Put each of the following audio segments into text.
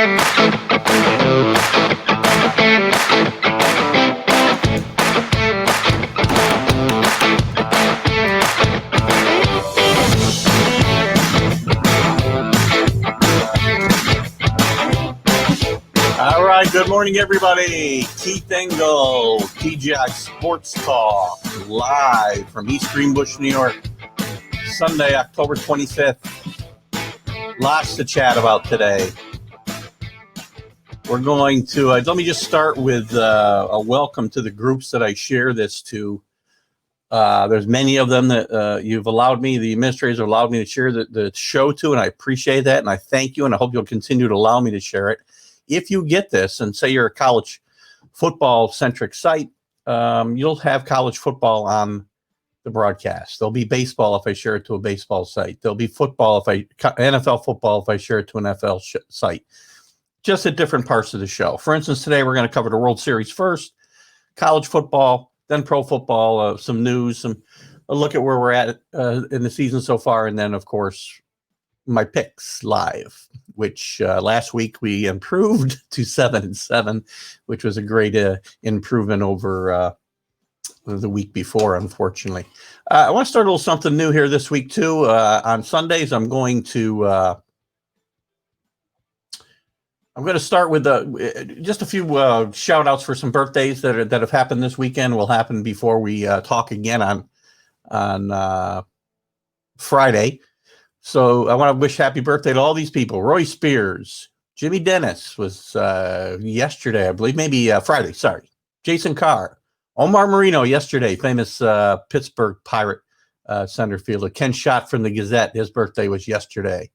All right, good morning, everybody. Keith Engel, TGI Sports Talk, live from East Greenbush, New York, Sunday, October 25th. Lots to chat about today. We're going to, let me just start with a welcome to the groups that I share this to. There's many of them that you've allowed me, the administrators have allowed me to share the show to, and I appreciate that, and I thank you, and I hope you'll continue to allow me to share it. If you get this, and say you're a college football-centric site, you'll have college football on the broadcast. There'll be baseball if I share it to a baseball site. There'll be football NFL football if I share it to an NFL site. Just at different parts of the show. For instance, today we're going to cover the World Series first, college football, then pro football, some news, a look at where we're at in the season so far, and then, of course, my picks live, which last week we improved to 7-7, which was a great improvement over the week before, unfortunately. I want to start a little something new here this week, too. On Sundays, I'm going to start with just a few shout outs for some birthdays that have happened this weekend. Will happen before we talk again on Friday. So I want to wish happy birthday to all these people. Roy Spears, Jimmy Dennis was yesterday, I believe, maybe Friday. Sorry, Jason Carr, Omar Marino yesterday, famous Pittsburgh Pirate center fielder. Ken Schott from the Gazette, his birthday was yesterday.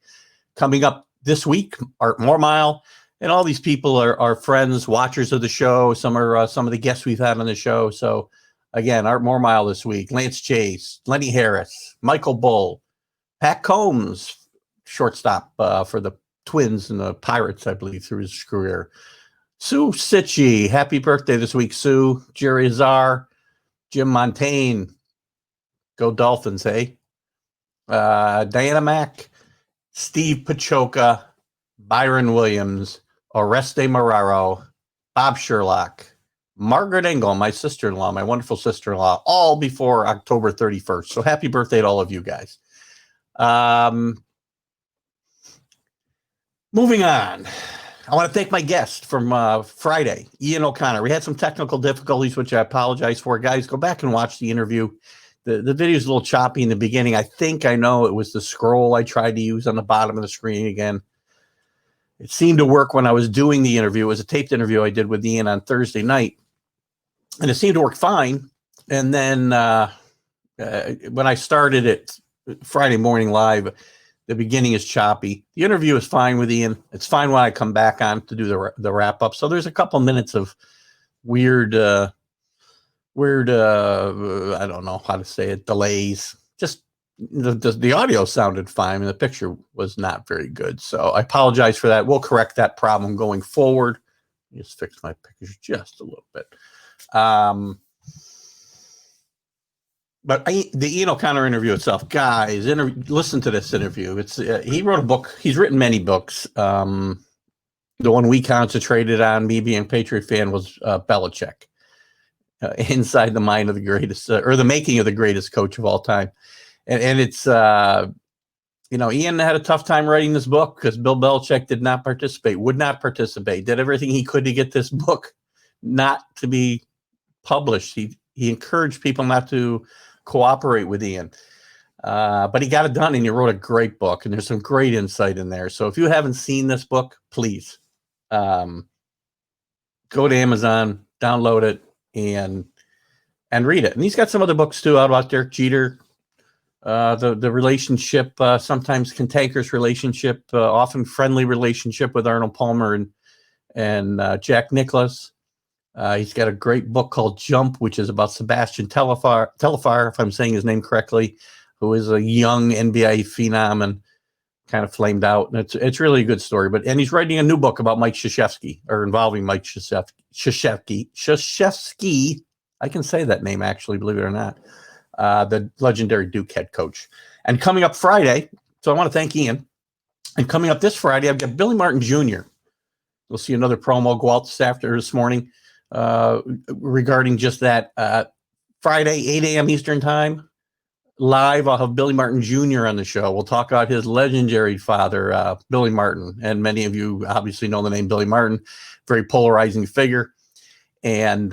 Coming up this week, Art Mormile. And all these people are friends, watchers of the show. Some are some of the guests we've had on the show. So, again, Art Mormile this week, Lance Chase, Lenny Harris, Michael Bull, Pat Combs, shortstop for the Twins and the Pirates, I believe, through his career. Sue Sitchie, happy birthday this week, Sue. Jerry Azar, Jim Montaigne, go Dolphins, hey? Diana Mack, Steve Pachoka, Byron Williams, Oreste Marrero, Bob Sherlock, Margaret Engel, my sister-in-law, my wonderful sister-in-law, all before October 31st. So happy birthday to all of you guys. Moving on. I want to thank my guest from Friday, Ian O'Connor. We had some technical difficulties, which I apologize for. Guys, go back and watch the interview. The video's a little choppy in the beginning. I think I know it was the scroll I tried to use on the bottom of the screen again. It seemed to work when I was doing the interview. It was a taped interview I did with Ian on Thursday night, and it seemed to work fine. And then when I started it Friday morning live, the beginning is choppy. The interview is fine with Ian. It's fine when I come back on to do the wrap up. So there's a couple minutes of weird, I don't know how to say it, delays. Just the audio sounded fine and the picture was not very good. So I apologize for that. We'll correct that problem going forward. Just fix my picture just a little bit. But the Ian O'Connor interview itself, guys, listen to this interview. It's he wrote a book. He's written many books. The one we concentrated on, me being a Patriot fan, was Belichick, Inside the Mind of the Greatest, or the Making of the Greatest Coach of All Time. And it's, Ian had a tough time writing this book because Bill Belichick would not participate, did everything he could to get this book not to be published. He encouraged people not to cooperate with Ian. But he got it done, and he wrote a great book, and there's some great insight in there. So if you haven't seen this book, please go to Amazon, download it, and read it. And he's got some other books too out about Derek Jeter, the relationship, sometimes cantankerous relationship, often friendly relationship with Arnold Palmer and Jack Nicklaus. He's got a great book called Jump, which is about Sebastian Telfair, if I'm saying his name correctly, who is a young NBA phenom and kind of flamed out. And it's really a good story. And he's writing a new book about Mike Krzyzewski, or involving Mike Krzyzewski. I can say that name, actually, believe it or not. The legendary Duke head coach. And coming up Friday, so I want to thank Ian. And coming up this Friday, I've got Billy Martin Jr. We'll see another promo go out this morning regarding just that. Friday, 8 a.m. Eastern Time, live. I'll have Billy Martin Jr. on the show. We'll talk about his legendary father, Billy Martin. And many of you obviously know the name Billy Martin, very polarizing figure. And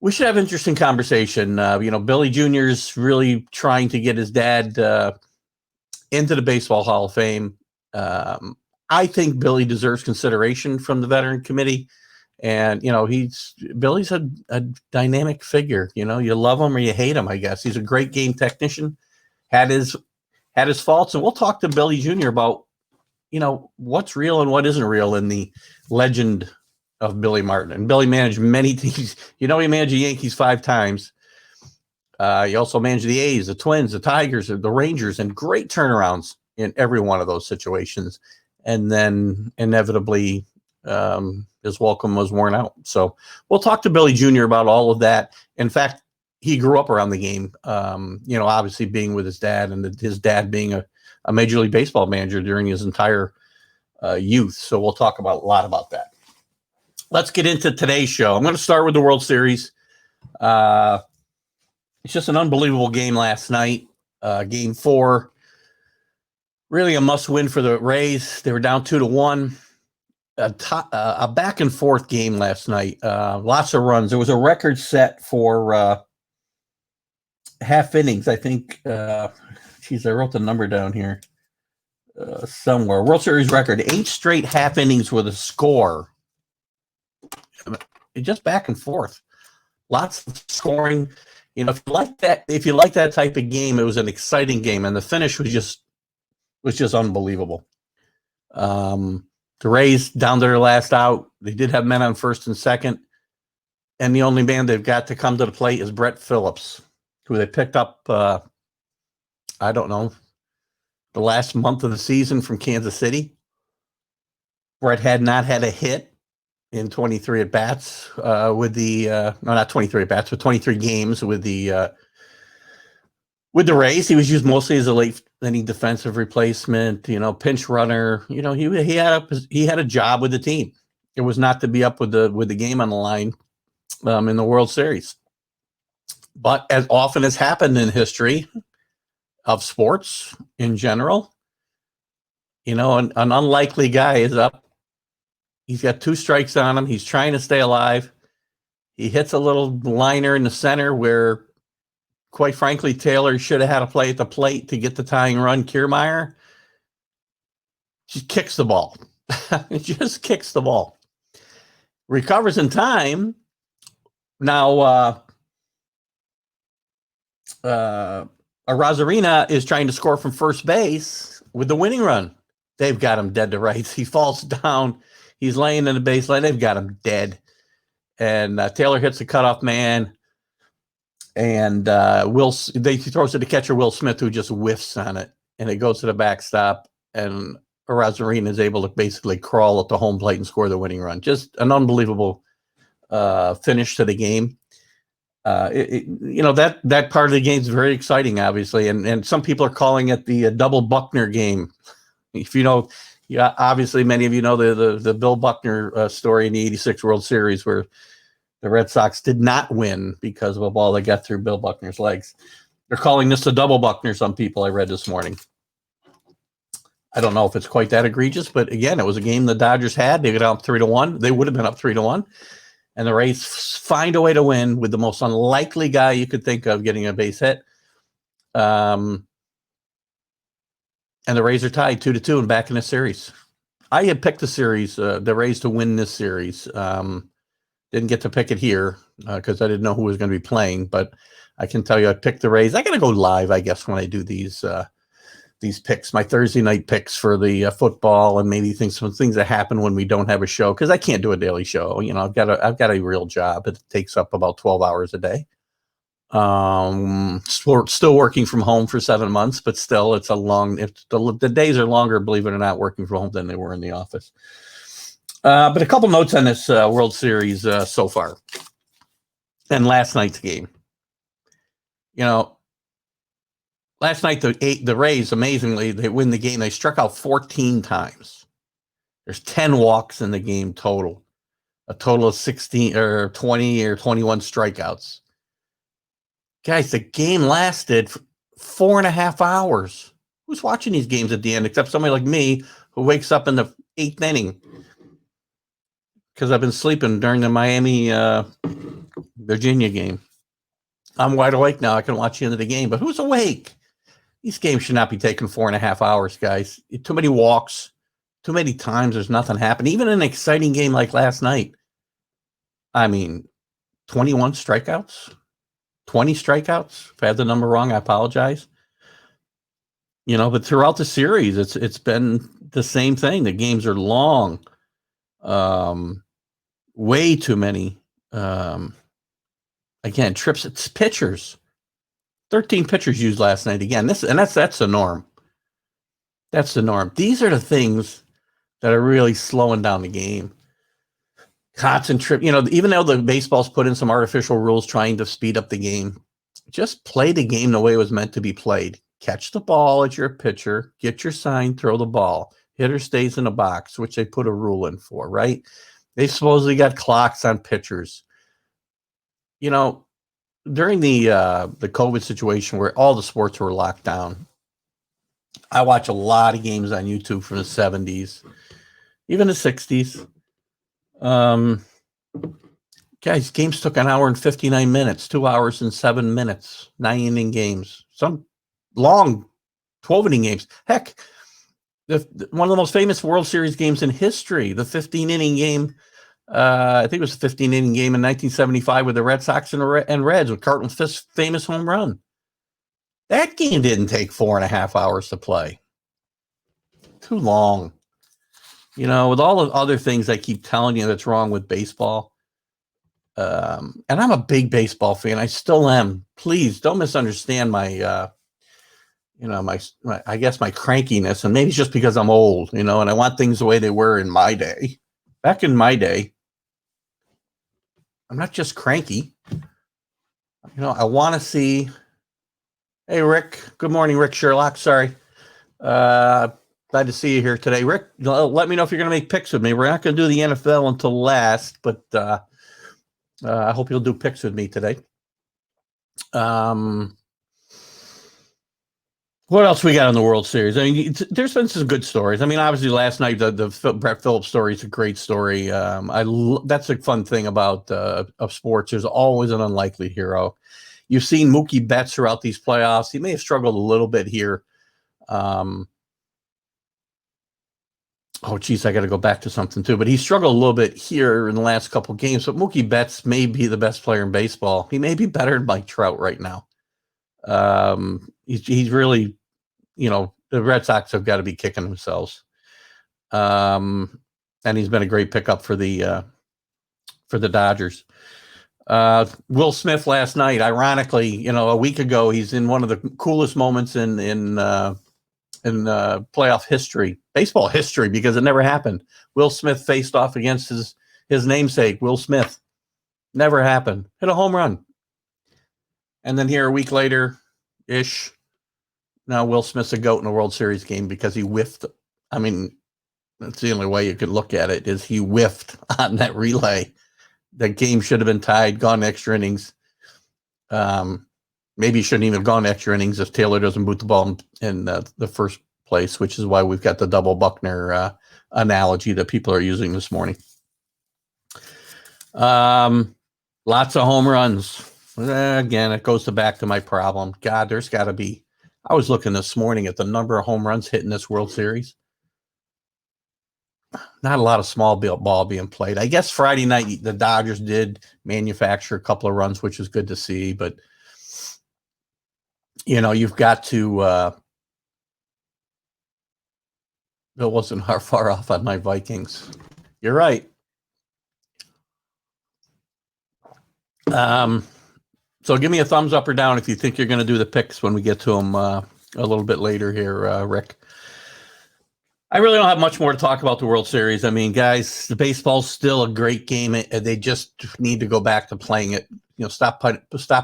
we should have an interesting conversation. Billy Jr. is really trying to get his dad into the Baseball Hall of Fame. I think Billy deserves consideration from the Veteran Committee. And, Billy's a dynamic figure. You love him or you hate him, I guess. He's a great game technician, had his faults. And we'll talk to Billy Jr. about, what's real and what isn't real in the legend of Billy Martin. And Billy managed many teams. He managed the Yankees 5 times. He also managed the A's, the Twins, the Tigers, the Rangers, and great turnarounds in every one of those situations. And then inevitably, his welcome was worn out. So we'll talk to Billy Jr. about all of that. In fact, he grew up around the game, obviously being with his dad, and his dad being a Major League Baseball manager during his entire youth. So we'll talk about a lot about that. Let's get into today's show. I'm going to start with the World Series. It's just an unbelievable game last night. Game 4, really a must-win for the Rays. They were down 2-1. A back and forth game last night. Lots of runs. There was a record set for half innings. I think. I wrote the number down here somewhere. World Series record: 8 straight half innings with a score. Just back and forth. Lots of scoring. If you like that type of game, it was an exciting game, and the finish was just unbelievable. The Rays down to their last out. They did have men on first and second, and the only man they've got to come to the plate is Brett Phillips, who they picked up. I don't know, the last month of the season from Kansas City. Brett had not had a hit in 23 at bats with the not 23 at bats, but 23 games with the Rays. He was used mostly as a late inning defensive replacement, pinch runner. He had a job with the team. It was not to be up with the game on the line in the World Series. But as often has happened in history of sports in general, an unlikely guy is up. He's got 2 strikes on him. He's trying to stay alive. He hits a little liner in the center where, quite frankly, Taylor should have had a play at the plate to get the tying run. Kiermaier just kicks the ball. Just kicks the ball. Recovers in time. Now, Arozarena is trying to score from first base with the winning run. They've got him dead to rights. He falls down. He's laying in the baseline. They've got him dead. And Taylor hits the cutoff man. And he throws to the catcher, Will Smith, who just whiffs on it. And it goes to the backstop. And Arozarena is able to basically crawl up the home plate and score the winning run. Just an unbelievable finish to the game. That part of the game is very exciting, obviously. And some people are calling it the double Buckner game. If obviously many of you know the Bill Buckner story in the '86 World Series, where the Red Sox did not win because of a ball that got through Bill Buckner's legs. They're calling this a double Buckner, some people I read this morning. I don't know if it's quite that egregious, but again, it was a game the Dodgers had. They got up 3-1. They would have been up 3-1. And the Rays find a way to win with the most unlikely guy you could think of getting a base hit. And the Rays are tied 2-2 and back in the series. I had picked the series, the Rays to win this series. Didn't get to pick it here because I didn't know who was going to be playing. But I can tell you, I picked the Rays. I got to go live, I guess, when I do these picks, my Thursday night picks for the football, and maybe some things that happen when we don't have a show, because I can't do a daily show. I've got a real job. It takes up about 12 hours a day. Still working from home for 7 months, but still it's the days are longer, believe it or not, working from home than they were in the office. But a couple notes on this World Series so far and last night's game. Last night the Rays, amazingly, they win the game. They struck out 14 times. There's 10 walks in the game total. A total of 16 or 20 or 21 strikeouts. Guys, the game lasted 4.5 hours. Who's watching these games at the end except somebody like me who wakes up in the 8th inning because I've been sleeping during the Miami Virginia game. I'm wide awake now. I can watch the end of the game, but who's awake? These games should not be taking 4.5 hours, guys. Too many walks, too many times. There's nothing happening. Even an exciting game like last night. I mean, 21 strikeouts, 20 strikeouts. If I had the number wrong, I apologize. But throughout the series, it's been the same thing. The games are long. Way too many. Again, trips. It's pitchers. 13 pitchers used last night again. That's the norm. That's the norm. These are the things that are really slowing down the game. Concentrate. Even though the baseball's put in some artificial rules trying to speed up the game, just play the game the way it was meant to be played. Catch the ball as you're a pitcher. Get your sign. Throw the ball. Hitter stays in a box, which they put a rule in for, right? They supposedly got clocks on pitchers. During the COVID situation where all the sports were locked down, I watch a lot of games on YouTube from the 70s, even the 60s. Guys, games took an hour and 59 minutes, 2 hours and 7 minutes, 9-inning games, some long 12-inning games. Heck, one of the most famous World Series games in history, the 15-inning game. I think it was a 15-inning game in 1975 with the Red Sox and Reds with Carlton Fisk's famous home run. That game didn't take 4.5 hours to play. Too long. With all the other things I keep telling you that's wrong with baseball. And I'm a big baseball fan. I still am. Please don't misunderstand my I guess my crankiness, and maybe it's just because I'm old, and I want things the way they were in my day. Back in my day, I'm not just cranky. I want to see. Hey, Rick. Good morning, Rick Sherlock. Sorry. Glad to see you here today. Rick, let me know if you're going to make picks with me. We're not going to do the NFL until last, but I hope you'll do picks with me today. What else we got in the World Series? I mean, there's been some good stories. I mean, obviously last night the Brett Phillips story is a great story. That's a fun thing about of sports. There's always an unlikely hero. You've seen Mookie Betts throughout these playoffs. He may have struggled a little bit here. Oh, geez, I got to go back to something too. But he struggled a little bit here in the last couple of games. But Mookie Betts may be the best player in baseball. He may be better than Mike Trout right now. He's really, the Red Sox have got to be kicking themselves. And he's been a great pickup for the Dodgers. Will Smith last night, ironically, a week ago, he's in one of the coolest moments in playoff history, baseball history, because it never happened. Will Smith faced off against his namesake, Will Smith. Never happened. Hit a home run. And then here a week later-ish, now Will Smith's a GOAT in a World Series game because he whiffed. I mean, that's the only way you could look at it, is he whiffed on that relay. The game should have been tied, gone extra innings. Maybe he shouldn't even have gone extra innings if Taylor doesn't boot the ball in the first place, which is why we've got the double Buckner analogy that people are using this morning. Lots of home runs. Again, it goes back to my problem. God, there's got to be. I was looking this morning at the number of home runs hit in this World Series. Not a lot of small ball being played. I guess Friday night the Dodgers did manufacture a couple of runs, which was good to see. But, you've got to it wasn't far off on my Vikings. You're right. So give me a thumbs up or down if you think you're going to do the picks when we get to them a little bit later here, Rick. I really don't have much more to talk about the World Series. I mean, guys, the baseball's still a great game. They just need to go back to playing it. Stop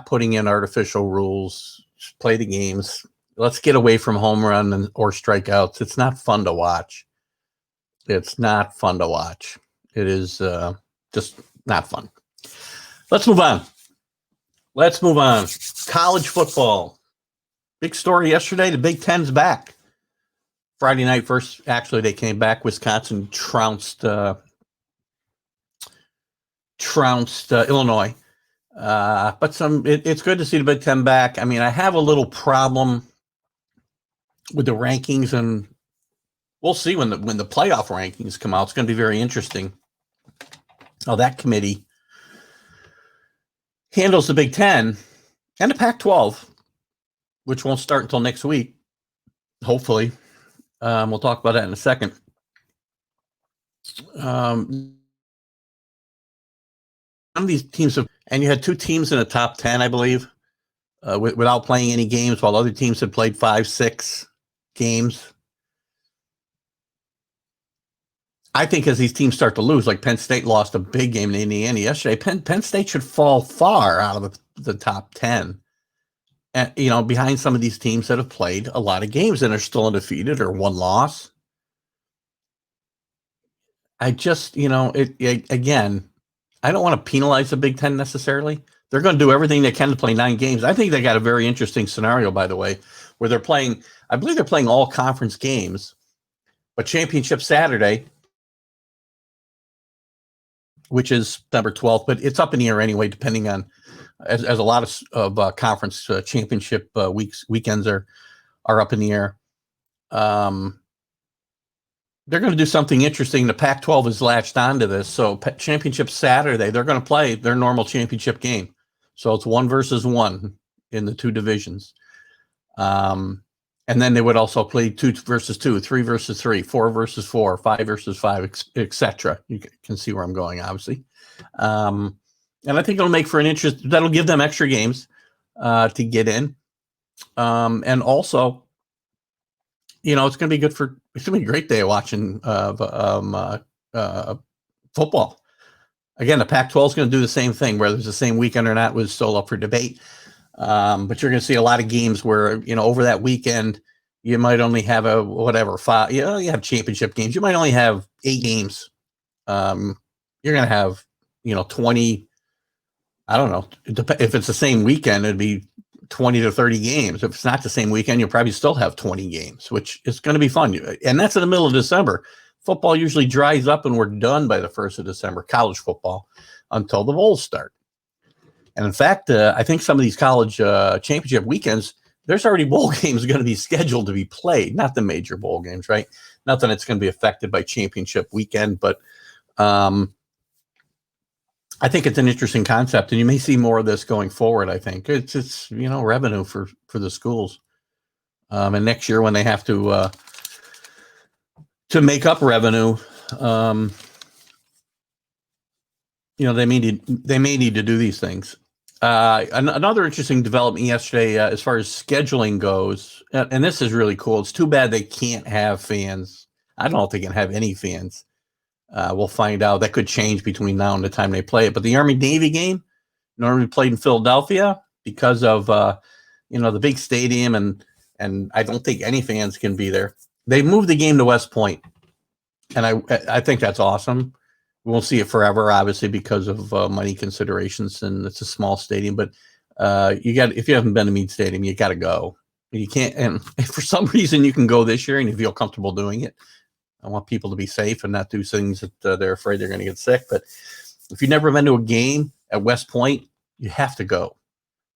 putting in artificial rules. Just play the games. Let's get away from home run or strikeouts. It's not fun to watch. It's not fun to watch. It is just not fun. Let's move on. College football. Big story yesterday. The Big Ten's back. Friday night first. Actually, they came back. Wisconsin trounced Illinois. But it's good to see the Big Ten back. I mean, I have a little problem with the rankings, and we'll see when the playoff rankings come out. It's going to be very interesting how that committee handles the Big Ten and the Pac-12, which won't start until next week, hopefully. We'll talk about that in a second. Some of these teams and you had 2 teams in the top 10, I believe, without playing any games, while other teams had played 5, 6 games. I think as these teams start to lose, like Penn State lost a big game in Indiana yesterday, Penn State should fall far out of the top 10. And, behind some of these teams that have played a lot of games and are still undefeated or one loss. I just, again, I don't want to penalize the Big Ten necessarily. They're going to do everything they can to play 9 games. I think they got a very interesting scenario, by the way, where they're playing, I believe they're playing all conference games, but championship Saturday, which is September 12th, but it's up in the air anyway, depending on, as a lot of conference championship weekends are up in the air. They're going to do something interesting. The Pac-12 has latched onto this. So championship Saturday, they're going to play their normal championship game. So it's 1 versus 1 in the 2 divisions. And then they would also play 2 versus 2, 3 versus 3, 4 versus 4, 5 versus 5, etc. You can see where I'm going, obviously. And I think it'll make for an interest. That'll give them extra games to get in. And also, it's going to be good it's going to be a great day of watching football. Again, the Pac-12 is going to do the same thing, whether it's the same weekend or not was still up for debate. But you're going to see a lot of games where, over that weekend, you might only have 5, you have championship games. You might only have 8 games. You're going to have, 20, I don't know. If it's the same weekend, it'd be 20 to 30 games. If it's not the same weekend, you'll probably still have 20 games, which is going to be fun. And that's in the middle of December. Football usually dries up and we're done by the 1st of December, college football, until the bowls start. And in fact, I think some of these college championship weekends, there's already bowl games going to be scheduled to be played, not the major bowl games, right? Not that it's going to be affected by championship weekend, but I think it's an interesting concept, and you may see more of this going forward. I think it's revenue for the schools, and next year when they have to make up revenue, they may need to do these things. Another interesting development yesterday, as far as scheduling goes, and this is really cool. It's too bad they can't have fans. I don't know if they can have any fans. We'll find out. That could change between now and the time they play it. But the Army-Navy game normally played in Philadelphia because of the big stadium, and I don't think any fans can be there. They moved the game to West Point, and I think that's awesome. We won't see it forever, obviously, because of money considerations, and it's a small stadium. But if you haven't been to Meade Stadium, you got to go. You can't, and if for some reason you can go this year and you feel comfortable doing it. I want people to be safe and not do things that they're afraid they're going to get sick. But if you've never been to a game at West Point, you have to go.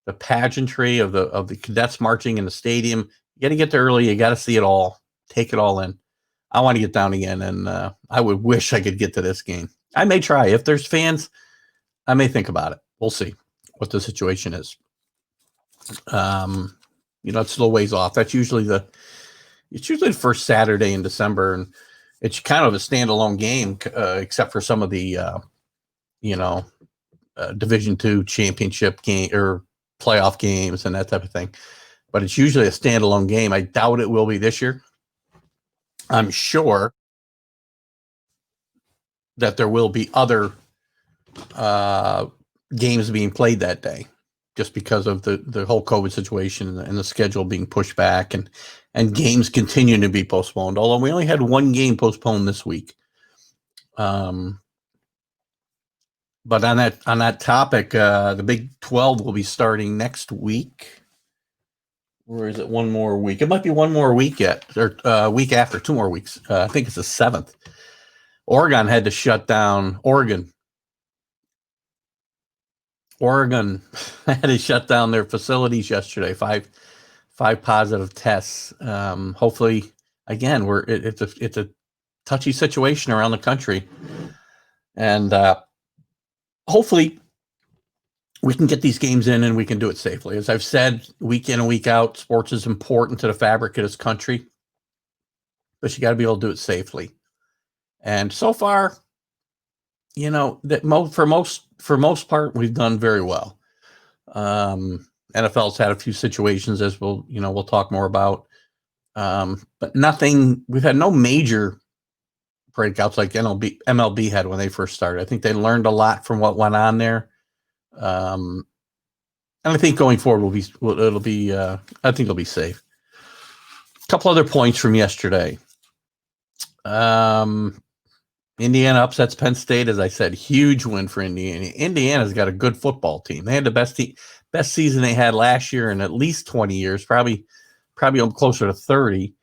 The pageantry of the cadets marching in the stadium, you got to get there early. You got to see it all, take it all in. I want to get down again, and I would wish I could get to this game. I may try. If there's fans, I may think about it. We'll see what the situation is. It's still ways off. That's usually the first Saturday in December, and it's kind of a standalone game, except for some of the, Division II championship game or playoff games and that type of thing. But it's usually a standalone game. I doubt it will be this year. I'm sure that there will be other games being played that day, just because of the whole COVID situation and the schedule being pushed back and games continuing to be postponed. Although we only had 1 game postponed this week. Um, but on that topic, the Big 12 will be starting next week. Or is it one more week? It might be one more week yet, or week after, 2 more weeks. I think it's the 7th. Oregon had to shut down. Oregon had to shut down their facilities yesterday. Five positive tests. Hopefully, again, it's a touchy situation around the country, and hopefully we can get these games in and we can do it safely. As I've said, week in and week out, sports is important to the fabric of this country, but you got to be able to do it safely. And so far, that for most part, we've done very well. NFL's had a few situations, as we'll talk more about, but nothing. We've had no major breakouts like MLB had when they first started. I think they learned a lot from what went on there. And I think going forward I think it'll be safe. A couple other points from yesterday. Indiana upsets Penn State, as I said, huge win for Indiana. Indiana's got a good football team. They had the best season they had last year in at least 20 years, probably closer to 30.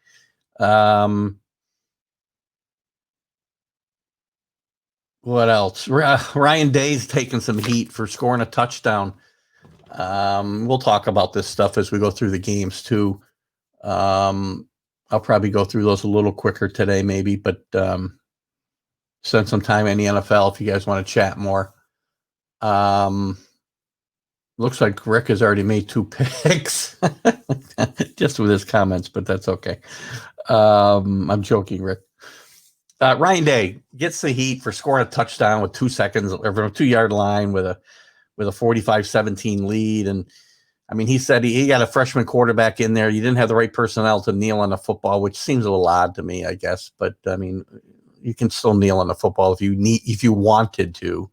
What else? Ryan Day's taking some heat for scoring a touchdown. We'll talk about this stuff as we go through the games too. I'll probably go through those a little quicker today, maybe, but spend some time in the NFL if you guys want to chat more. Looks like Rick has already made 2 picks just with his comments, but that's okay. I'm joking, Rick. Ryan Day gets the heat for scoring a touchdown with 2 seconds over a 2-yard line with a 45-17 lead. And I mean, he said he got a freshman quarterback in there. You didn't have the right personnel to kneel on the football, which seems a little odd to me, I guess. But I mean, you can still kneel on the football if you wanted to.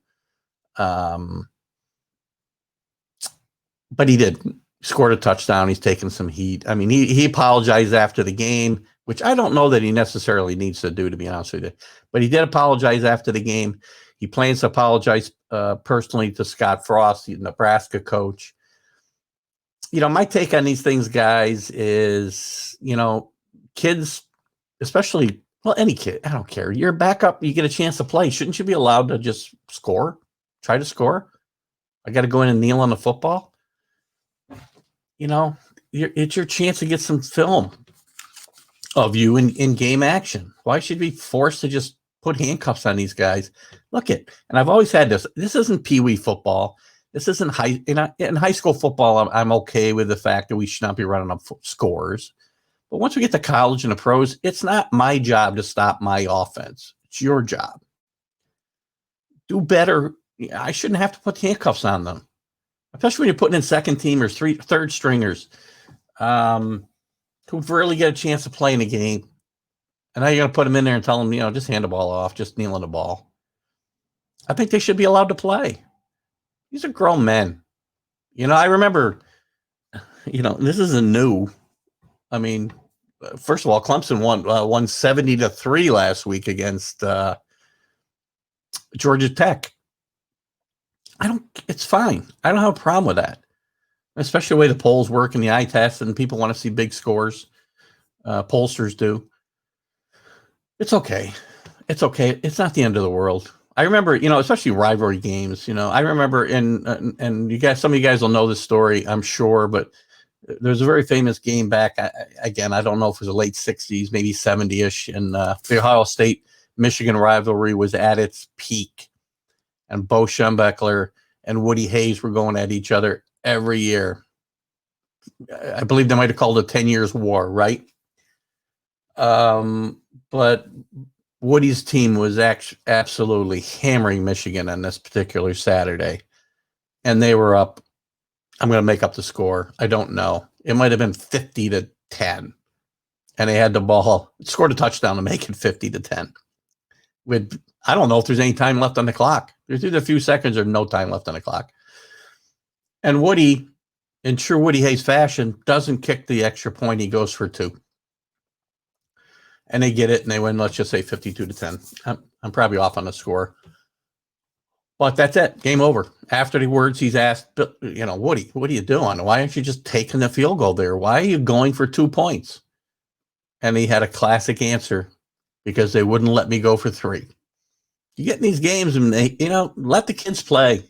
But he did. Scored a touchdown. He's taken some heat. I mean, he apologized after the game, which I don't know that he necessarily needs to do, to be honest with you. But he did apologize after the game. He plans to apologize personally to Scott Frost, the Nebraska coach. My take on these things, guys, is, kids, especially, well, any kid, I don't care. You're a backup. You get a chance to play. Shouldn't you be allowed to just score? Try to score? I got to go in and kneel on the football? It's your chance to get some film of you in game action. Why should we be forced to just put handcuffs on these guys? Look and I've always had this. This isn't peewee football. This isn't in high school football. I'm okay with the fact that we should not be running up scores. But once we get to college and the pros, it's not my job to stop my offense. It's your job. Do better. I shouldn't have to put handcuffs on them, especially when you're putting in second teamers, third stringers, who rarely get a chance to play in a game. And now you're going to put them in there and tell them, just hand the ball off, just kneel on the ball. I think they should be allowed to play. These are grown men. I remember, this isn't new. I mean, first of all, Clemson won 70-3 last week against Georgia Tech. It's fine. I don't have a problem with that. Especially the way the polls work and the eye test, and people want to see big scores. Pollsters do. It's okay. It's okay. It's not the end of the world. I remember, especially rivalry games. I remember and you guys, some of you guys will know this story, I'm sure, but there's a very famous game back. I don't know if it was the late 60s, maybe 70-ish, and the Ohio State-Michigan rivalry was at its peak. And Bo Schembechler and Woody Hayes were going at each other every year. I believe they might have called it 10 Years' War, right? But Woody's team was absolutely hammering Michigan on this particular Saturday. And they were up. I'm going to make up the score. I don't know. It might have been 50-10. And they had the ball, scored a touchdown to make it 50-10. I don't know if there's any time left on the clock. There's either a few seconds or no time left on the clock. And Woody, in true Woody Hayes fashion, doesn't kick the extra point. He goes for 2. and they get it and they win. Let's just say 52-10. I'm probably off on the score, but that's it. Game over. After the words, he's asked, Woody, what are you doing? Why aren't you just taking the field goal there? Why are you going for 2 points? And he had a classic answer, because they wouldn't let me go for 3. You get in these games and they, let the kids play.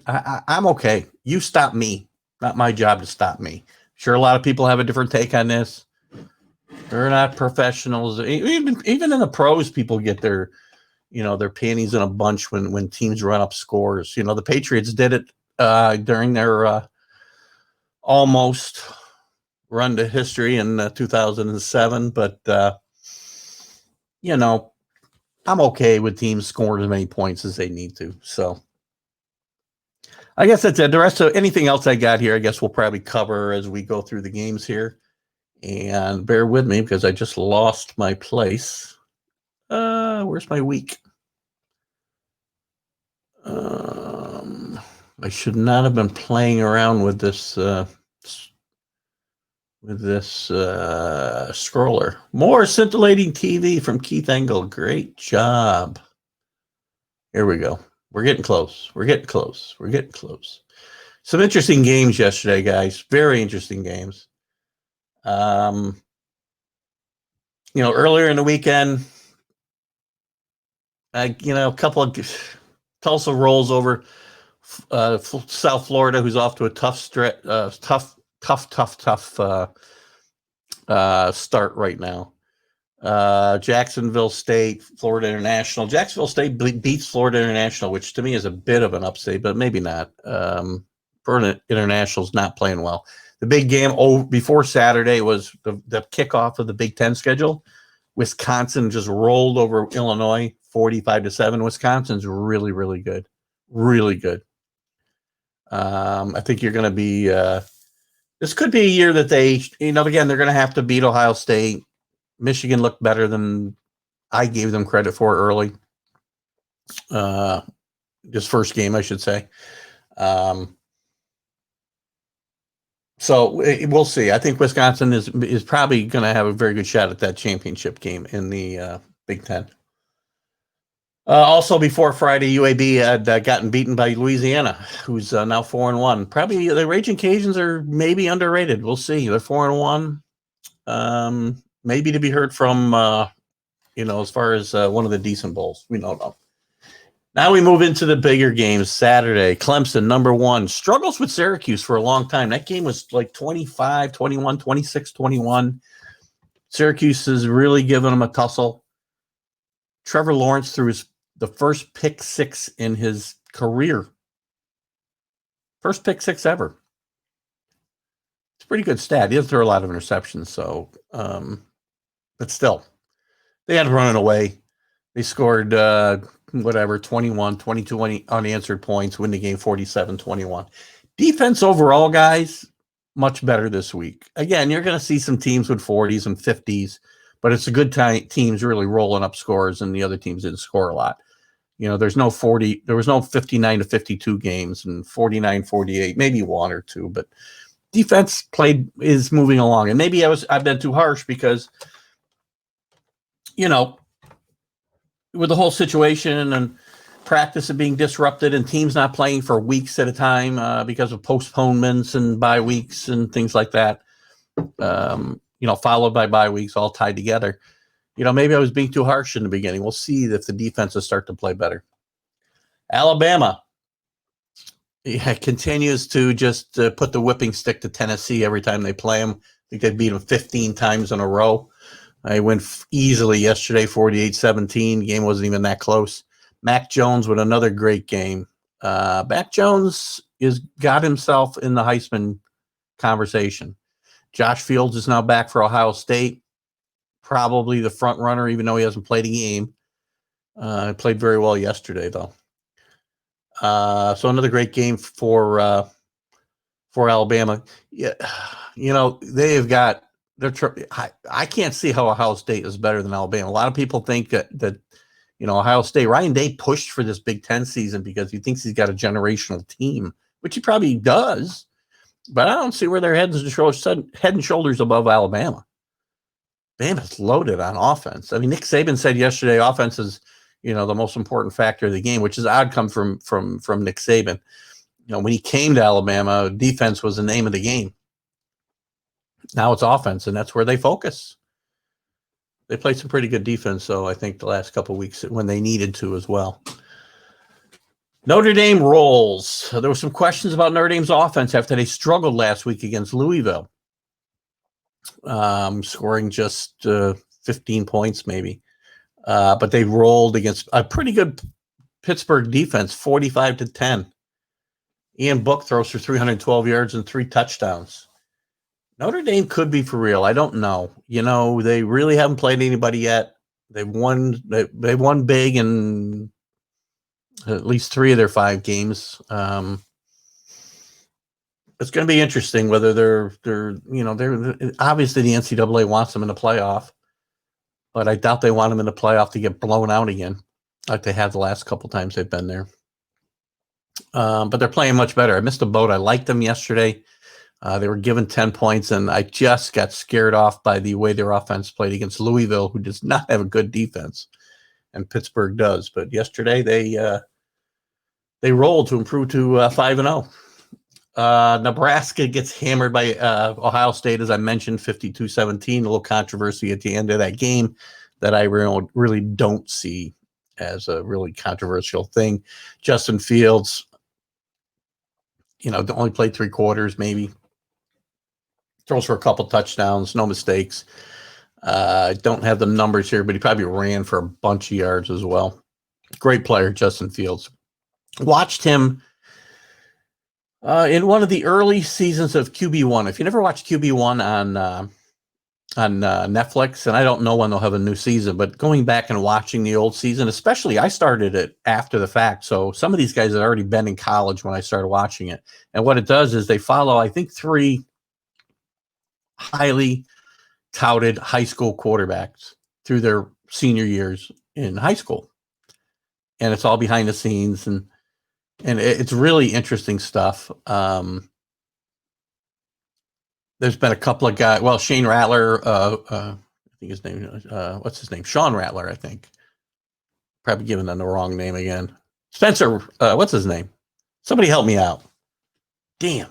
I'm okay. You stop me. Not my job to stop me. Sure, a lot of people have a different take on this. They're not professionals. Even in the pros, people get their panties in a bunch when teams run up scores. The Patriots did it during their almost run to history in 2007. But, I'm okay with teams scoring as many points as they need to. So I guess that's it. The rest of anything else I got here, I guess we'll probably cover as we go through the games here. And bear with me because I just lost my place. Where's my week? I should not have been playing around with this scroller. More scintillating TV from Keith Engel. Great job. Here we go. We're getting close. Some interesting games yesterday, guys. Very interesting games. Earlier in the weekend, a couple of Tulsa rolls over South Florida, who's off to a tough start right now. Jacksonville State, Florida International. Jacksonville State beats Florida International, which to me is a bit of an upset, but maybe not. Florida International's not playing well. The big game before Saturday was the kickoff of the Big Ten schedule. Wisconsin just rolled over Illinois 45-7. Wisconsin's really, really good. Really good. I think you're going to be this could be a year that they, again, they're going to have to beat Ohio State. Michigan looked better than I gave them credit for early. This first game, I should say. So we'll see. I think Wisconsin is probably going to have a very good shot at that championship game in the Big Ten. Also, before Friday, UAB had gotten beaten by Louisiana, who's now 4-1. Probably the Raging Cajuns are maybe underrated. We'll see. They're 4-1. Maybe to be heard from, as far as one of the decent bowls. We don't know. Now we move into the bigger games. Saturday, Clemson, number 1, struggles with Syracuse for a long time. That game was like 25-21, 26-21. Syracuse is really giving them a tussle. Trevor Lawrence threw the first pick 6 in his career. First pick 6 ever. It's a pretty good stat. He doesn't throw a lot of interceptions, so but still, they had running away. They scored 22 unanswered points, win the game 47-21. Defense overall, guys, much better this week. Again, you're going to see some teams with 40s and 50s, but it's a good time. Teams really rolling up scores, and the other teams didn't score a lot. There's no 40. There was no 59-52 games and 49-48, maybe 1 or 2, but defense is moving along. And maybe I've been too harsh because, with the whole situation and practice being disrupted and teams not playing for weeks at a time because of postponements and bye weeks and things like that, followed by bye weeks all tied together. Maybe I was being too harsh in the beginning. We'll see if the defenses start to play better. Alabama continues to just put the whipping stick to Tennessee every time they play them. I think they beat them 15 times in a row. I went easily yesterday, 48-17. Game wasn't even that close. Mac Jones with another great game. Mac Jones got himself in the Heisman conversation. Josh Fields is now back for Ohio State. Probably the front runner, even though he hasn't played a game. Played very well yesterday, though. So another great game for Alabama. Yeah, they have got. I can't see how Ohio State is better than Alabama. A lot of people think that Ohio State. Ryan Day pushed for this Big Ten season because he thinks he's got a generational team, which he probably does. But I don't see where they're head and shoulders above Alabama. Bama's loaded on offense. I mean, Nick Saban said yesterday, offense is, the most important factor of the game, which is odd come from Nick Saban. When he came to Alabama, defense was the name of the game. Now it's offense, and that's where they focus. They played some pretty good defense, though, I think, the last couple of weeks when they needed to as well. Notre Dame rolls. There were some questions about Notre Dame's offense after they struggled last week against Louisville, scoring just 15 points maybe. But they rolled against a pretty good Pittsburgh defense, 45-10. Ian Book throws for 312 yards and 3 touchdowns. Notre Dame could be for real. I don't know. They really haven't played anybody yet. They've won big in at least 3 of their 5 games. It's going to be interesting whether they're obviously the NCAA wants them in the playoff, but I doubt they want them in the playoff to get blown out again like they have the last couple times they've been there. But they're playing much better. I missed a boat. I liked them yesterday. They were given 10 points, and I just got scared off by the way their offense played against Louisville, who does not have a good defense, and Pittsburgh does. But yesterday they rolled to improve to 5-0. Nebraska gets hammered by Ohio State, as I mentioned, 52-17. A little controversy at the end of that game that I really don't see as a really controversial thing. Justin Fields, only played 3 quarters, maybe. Throws for a couple touchdowns, no mistakes. Don't have the numbers here, but he probably ran for a bunch of yards as well. Great player, Justin Fields. Watched him in one of the early seasons of QB1. If you never watched QB1 on Netflix, and I don't know when they'll have a new season, but going back and watching the old season, especially I started it after the fact. So some of these guys had already been in college when I started watching it. And what it does is they follow, I think, 3 highly touted high school quarterbacks through their senior years in high school. And it's all behind the scenes, and it's really interesting stuff. There's been a couple of guys. Well, Shane Rattler, I think his name, what's his name? Sean Rattler, I think. Probably giving them the wrong name again. Spencer, what's his name? Somebody help me out. Damn.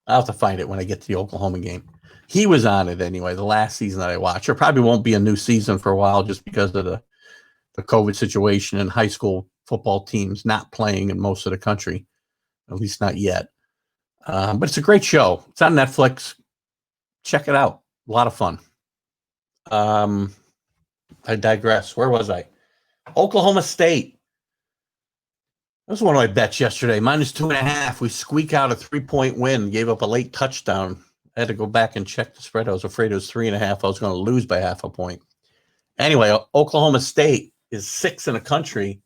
I'll have to find it when I get to the Oklahoma game. He was on it anyway, the last season that I watched. There probably won't be a new season for a while just because of the COVID situation and high school football teams not playing in most of the country, at least not yet. But it's a great show. It's on Netflix. Check it out. A lot of fun. I digress. Where was I? Oklahoma State. That was one of my bets yesterday. -2.5. We squeak out a 3-point win. Gave up a late touchdown. I had to go back and check the spread. I was afraid it was 3.5. I was going to lose by half a point. Anyway, Oklahoma State is 6th in the country.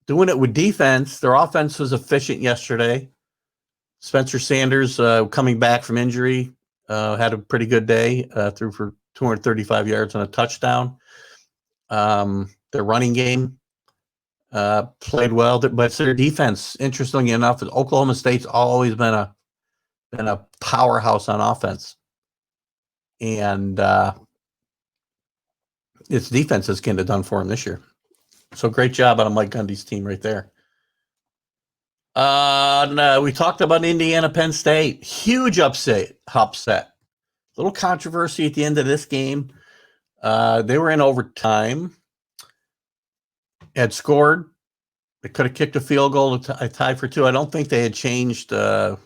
Doing it with defense. Their offense was efficient yesterday. Spencer Sanders, coming back from injury, had a pretty good day. Threw for 235 yards and a touchdown. Their running game played well, but their defense, interestingly enough, Oklahoma State's always been a powerhouse on offense, and its defense is kind of done for him this year. So great job on Mike Gundy's team right there. We talked about Indiana, Penn State. Huge upset. Little controversy at the end of this game. They were in overtime. Had scored. They could have kicked a field goal to tie for 2. I don't think they had changed. I'm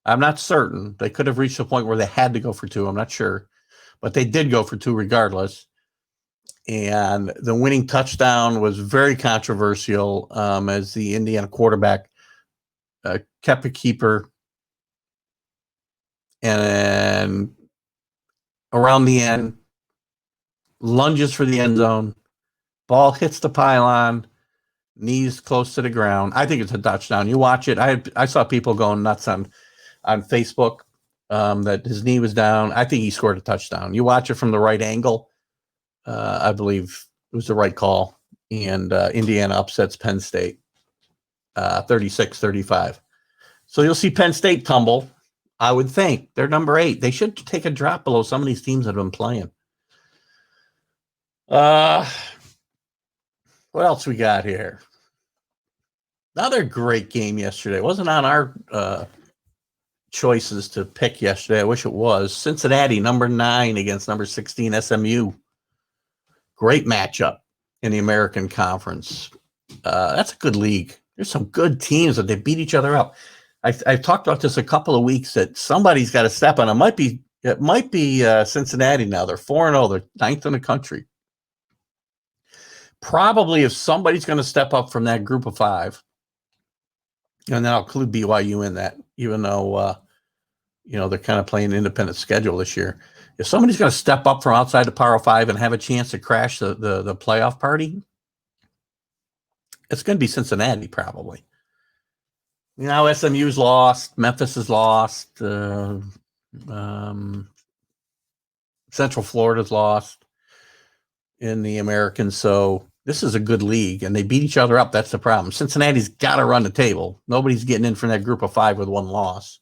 not certain. They could have reached a point where they had to go for 2. I'm not sure. But they did go for 2 regardless. And the winning touchdown was very controversial as the Indiana quarterback kept a keeper. And around the end, lunges for the end zone. Ball hits the pylon, knees close to the ground. I think it's a touchdown. You watch it. I saw people going nuts on Facebook that his knee was down. I think he scored a touchdown. You watch it from the right angle. I believe it was the right call. And Indiana upsets Penn State 36-35. So you'll see Penn State tumble. I would think they're number 8. They should take a drop below some of these teams that have been playing. What else we got here? Another great game yesterday. It wasn't on our choices to pick yesterday. I wish it was. Cincinnati, number 9 against number 16 SMU. Great matchup in the American Conference. That's a good league. There's some good teams that they beat each other up. I've talked about this a couple of weeks that somebody's got to step on. It might be Cincinnati now. They're 4-0. They're 9th in the country. Probably if somebody's going to step up from that group of 5, and then I'll include BYU in that, even though they're kind of playing an independent schedule this year. If somebody's going to step up from outside the Power 5 and have a chance to crash the playoff party, it's going to be Cincinnati probably. SMU's lost. Memphis is lost. Central Florida's lost in the American. So this is a good league, and they beat each other up. That's the problem. Cincinnati's got to run the table. Nobody's getting in from that group of 5 with 1 loss.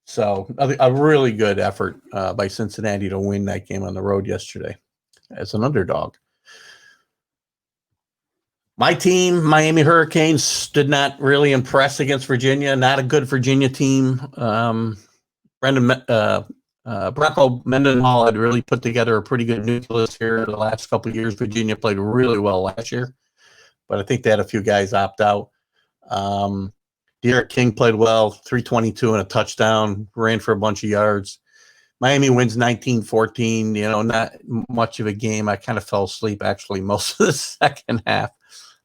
So a really good effort by Cincinnati to win that game on the road yesterday as an underdog. My team, Miami Hurricanes, did not really impress against Virginia. Not a good Virginia team. Bronco Mendenhall had really put together a pretty good nucleus here the last couple of years. Virginia played really well last year, but I think they had a few guys opt out. Derek King played well, 322 and a touchdown, ran for a bunch of yards. Miami wins 19-14, not much of a game. I kind of fell asleep, actually, most of the second half.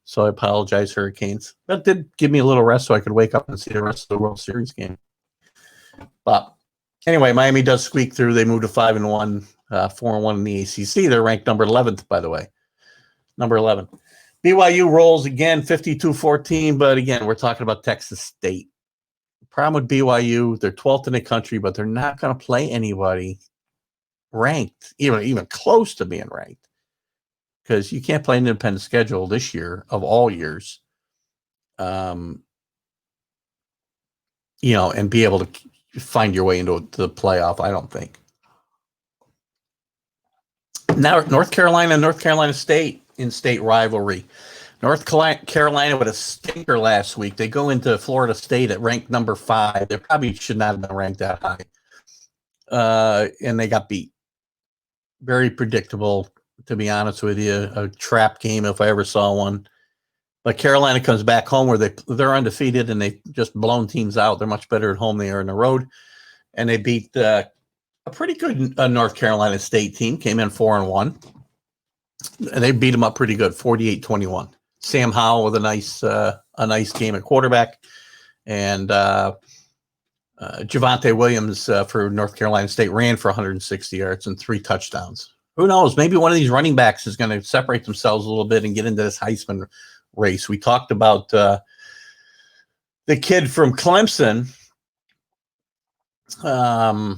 So I apologize, Hurricanes. That did give me a little rest so I could wake up and see the rest of the World Series game. But anyway, Miami does squeak through. They moved to 5-1, 4-1 in the ACC. They're ranked number 11th, by the way. Number 11. BYU rolls again, 52-14. But again, we're talking about Texas State. The problem with BYU, they're 12th in the country, but they're not going to play anybody ranked, even close to being ranked. Because you can't play an independent schedule this year of all years, and be able to find your way into the playoff, I don't think. Now, North Carolina State in state rivalry. North Carolina with a stinker last week. They go into Florida State at ranked number 5. They probably should not have been ranked that high. And they got beat. Very predictable, to be honest with you. A trap game if I ever saw one. But Carolina comes back home where they're undefeated and they've just blown teams out. They're much better at home than they are on the road. And they beat a pretty good North Carolina State team. Came in 4-1. And they beat them up pretty good, 48-21. Sam Howell with a nice game at quarterback. And Javonte Williams for North Carolina State ran for 160 yards and 3 touchdowns. Who knows? Maybe one of these running backs is going to separate themselves a little bit and get into this Heisman race. We talked about the kid from Clemson. I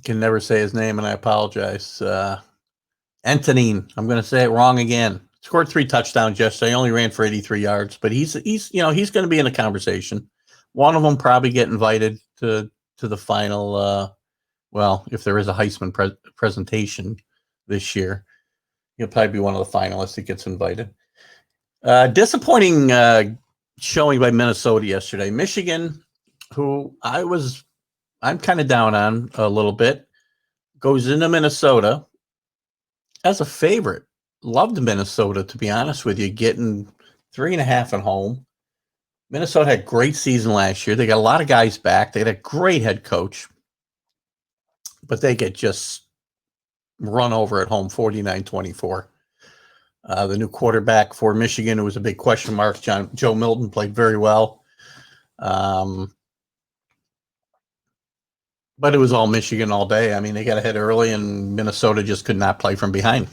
can never say his name, and I apologize. Antonine. I'm going to say it wrong again. Scored 3 touchdowns yesterday. Only ran for 83 yards, but he's going to be in the conversation. One of them probably get invited to the final. If there is a Heisman presentation this year, he'll probably be one of the finalists that gets invited. Disappointing showing by Minnesota yesterday. Michigan, who I'm kind of down on a little bit, goes into Minnesota as a favorite. Loved Minnesota, to be honest with you, getting 3.5 at home. Minnesota had a great season last year. They got a lot of guys back. They had a great head coach. But they get just run over at home, 49-24. The new quarterback for Michigan, who was a big question mark, Joe Milton, played very well. But it was all Michigan all day. I mean, they got ahead early, and Minnesota just could not play from behind.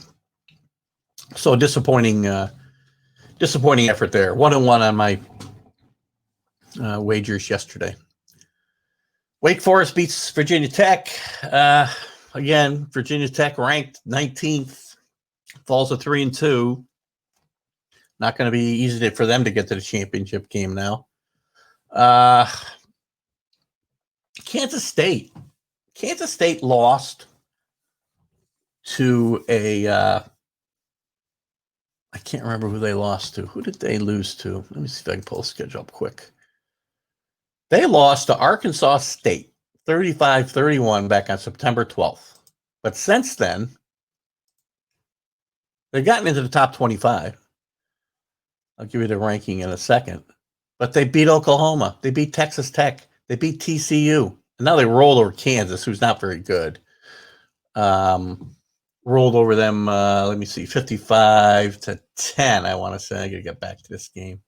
So disappointing effort there. 1-1 on my wagers yesterday. Wake Forest beats Virginia Tech. Again, Virginia Tech ranked 19th, falls to 3-2. Not going to be easy for them to get to the championship game now. Kansas State lost to a I can't remember who they lost to. Who did they lose to? Let me see if I can pull the schedule up quick. They lost to Arkansas State 35-31 back on September 12th. But since then, they've gotten into the top 25. I'll give you the ranking in a second. But they beat Oklahoma. They beat Texas Tech. They beat TCU. And now they rolled over Kansas, who's not very good. Rolled over them, let me see, 55-10, I want to say. I got to get back to this game.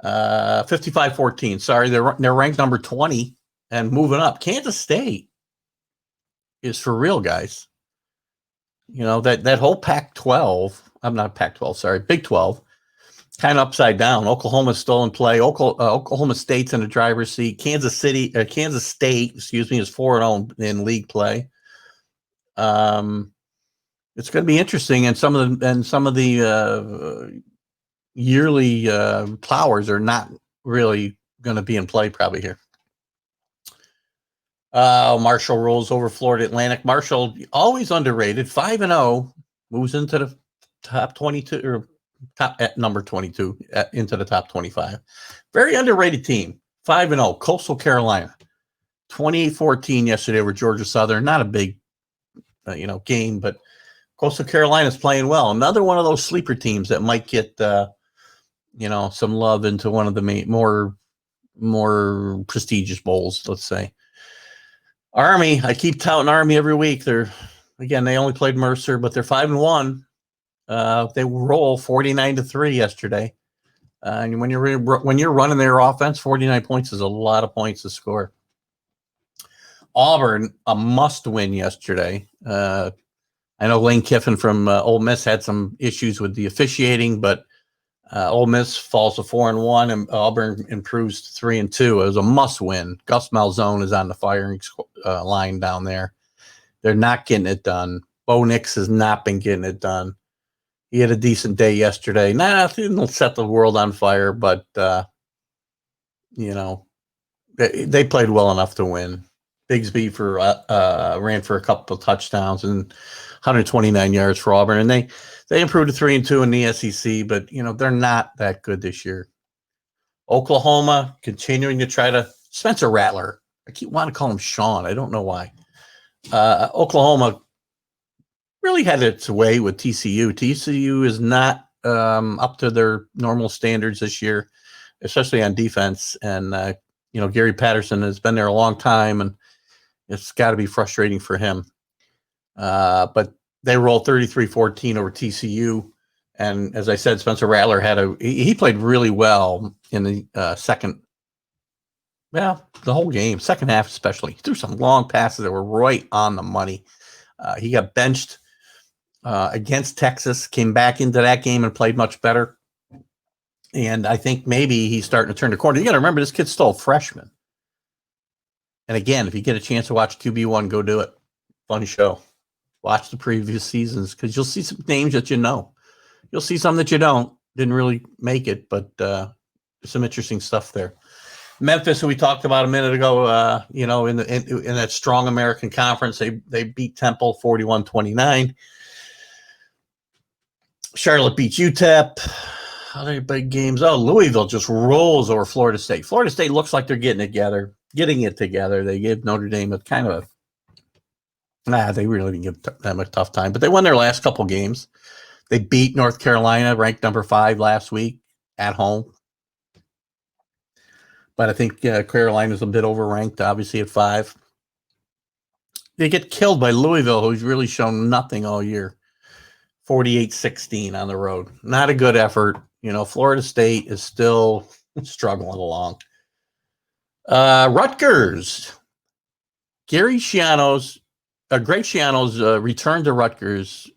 55-14. Sorry, they're ranked number 20 and moving up. Kansas State is for real, guys. You know, that whole Pac-12, I'm not Pac-12, sorry, Big 12, kind of upside down. Oklahoma's still in play. Oklahoma State's in the driver's seat. Kansas State, is 4-0 in league play. It's going to be interesting, and some of the yearly plowers are not really going to be in play probably here. Marshall rolls over Florida Atlantic. Marshall, always underrated, 5-0, moves into the top 22 or top at number 22 into the top 25. Very underrated team. 5-0. Coastal Carolina, 28-14 yesterday over Georgia Southern. Not a big game, but Coastal Carolina is playing well. Another one of those sleeper teams that might get some love into one of the more prestigious bowls, let's say. Army, I keep touting Army every week. They only played Mercer, but they're 5-1. They roll 49-3 yesterday. And when you're running their offense, 49 points is a lot of points to score. Auburn, a must-win yesterday. I know Lane Kiffin from Ole Miss had some issues with the officiating, but Ole Miss falls to 4-1, and Auburn improves to 3-2. It was a must-win. Gus Malzone is on the firing line down there. They're not getting it done. Bo Nix has not been getting it done. He had a decent day yesterday. Didn't set the world on fire, but they played well enough to win. Bigsby ran for a couple of touchdowns and 129 yards for Auburn, and they improved to 3-2 in the SEC, but they're not that good this year. Oklahoma continuing to try to Spencer Rattler. I keep wanting to call him Sean. I don't know why. Oklahoma really had its way with TCU. TCU is not up to their normal standards this year, especially on defense. And Gary Patterson has been there a long time, and it's got to be frustrating for him. But they rolled 33-14 over TCU. And as I said, Spencer Rattler he played really well in the the whole game, second half especially. He threw some long passes that were right on the money. He got benched against Texas, came back into that game and played much better. And I think maybe he's starting to turn the corner. You got to remember, this kid's still a freshman. And again, if you get a chance to watch QB1, go do it. Fun show. Watch the previous seasons, because you'll see some names that you know. You'll see some that you don't. Didn't really make it, but some interesting stuff there. Memphis, who we talked about a minute ago, in that strong American Conference, they beat Temple 41-29. Charlotte beats UTEP. Other big games. Louisville just rolls over Florida State. Florida State looks like they're getting it together. They gave Notre Dame a kind of they really didn't give them a tough time, but they won their last couple games. They beat North Carolina, ranked number 5 last week at home. But I think Carolina's a bit overranked, obviously, at 5. They get killed by Louisville, who's really shown nothing all year. 48-16 on the road. Not a good effort. Florida State is still struggling along. Rutgers. Greg Schiano's return to Rutgers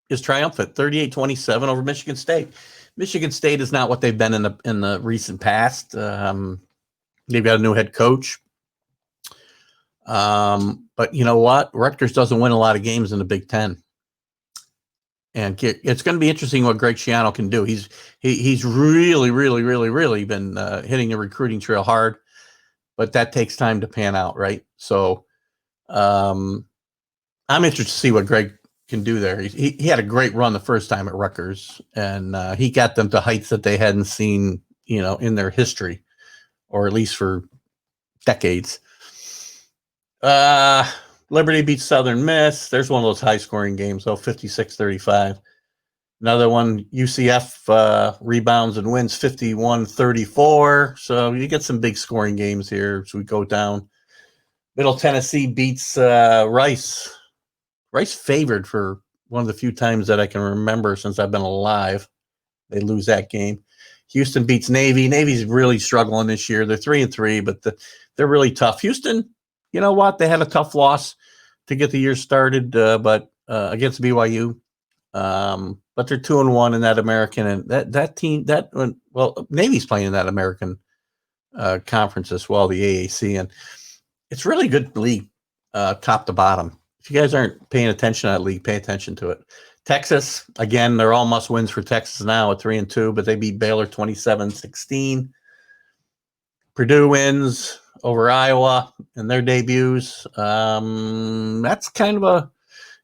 is triumphant. 38-27 over Michigan State. Michigan State is not what they've been in the recent past. They've got a new head coach. But you know what? Rutgers doesn't win a lot of games in the Big Ten. And it's going to be interesting what Greg Schiano can do. He's really, really, really, really been hitting the recruiting trail hard, but that takes time to pan out, right? So I'm interested to see what Greg can do there. He had a great run the first time at Rutgers, and he got them to heights that they hadn't seen, in their history, or at least for decades. Liberty beats Southern Miss. There's one of those high-scoring games, 56-35. Another one, UCF rebounds and wins 51-34. So you get some big scoring games here as we go down. Middle Tennessee beats Rice. Rice favored for one of the few times that I can remember since I've been alive. They lose that game. Houston beats Navy. Navy's really struggling this year. They're 3-3, but they're really tough. Houston, you know what? They had a tough loss to get the year started, but against BYU. But they're 2-1 in that American, and that team Navy's playing in that American conference as well, the AAC, and it's really good league, top to bottom. If you guys aren't paying attention to that league, pay attention to it. Texas, again, they're all must wins for Texas now at 3-2, but they beat Baylor 27-16. Purdue wins over Iowa in their debuts. That's kind of a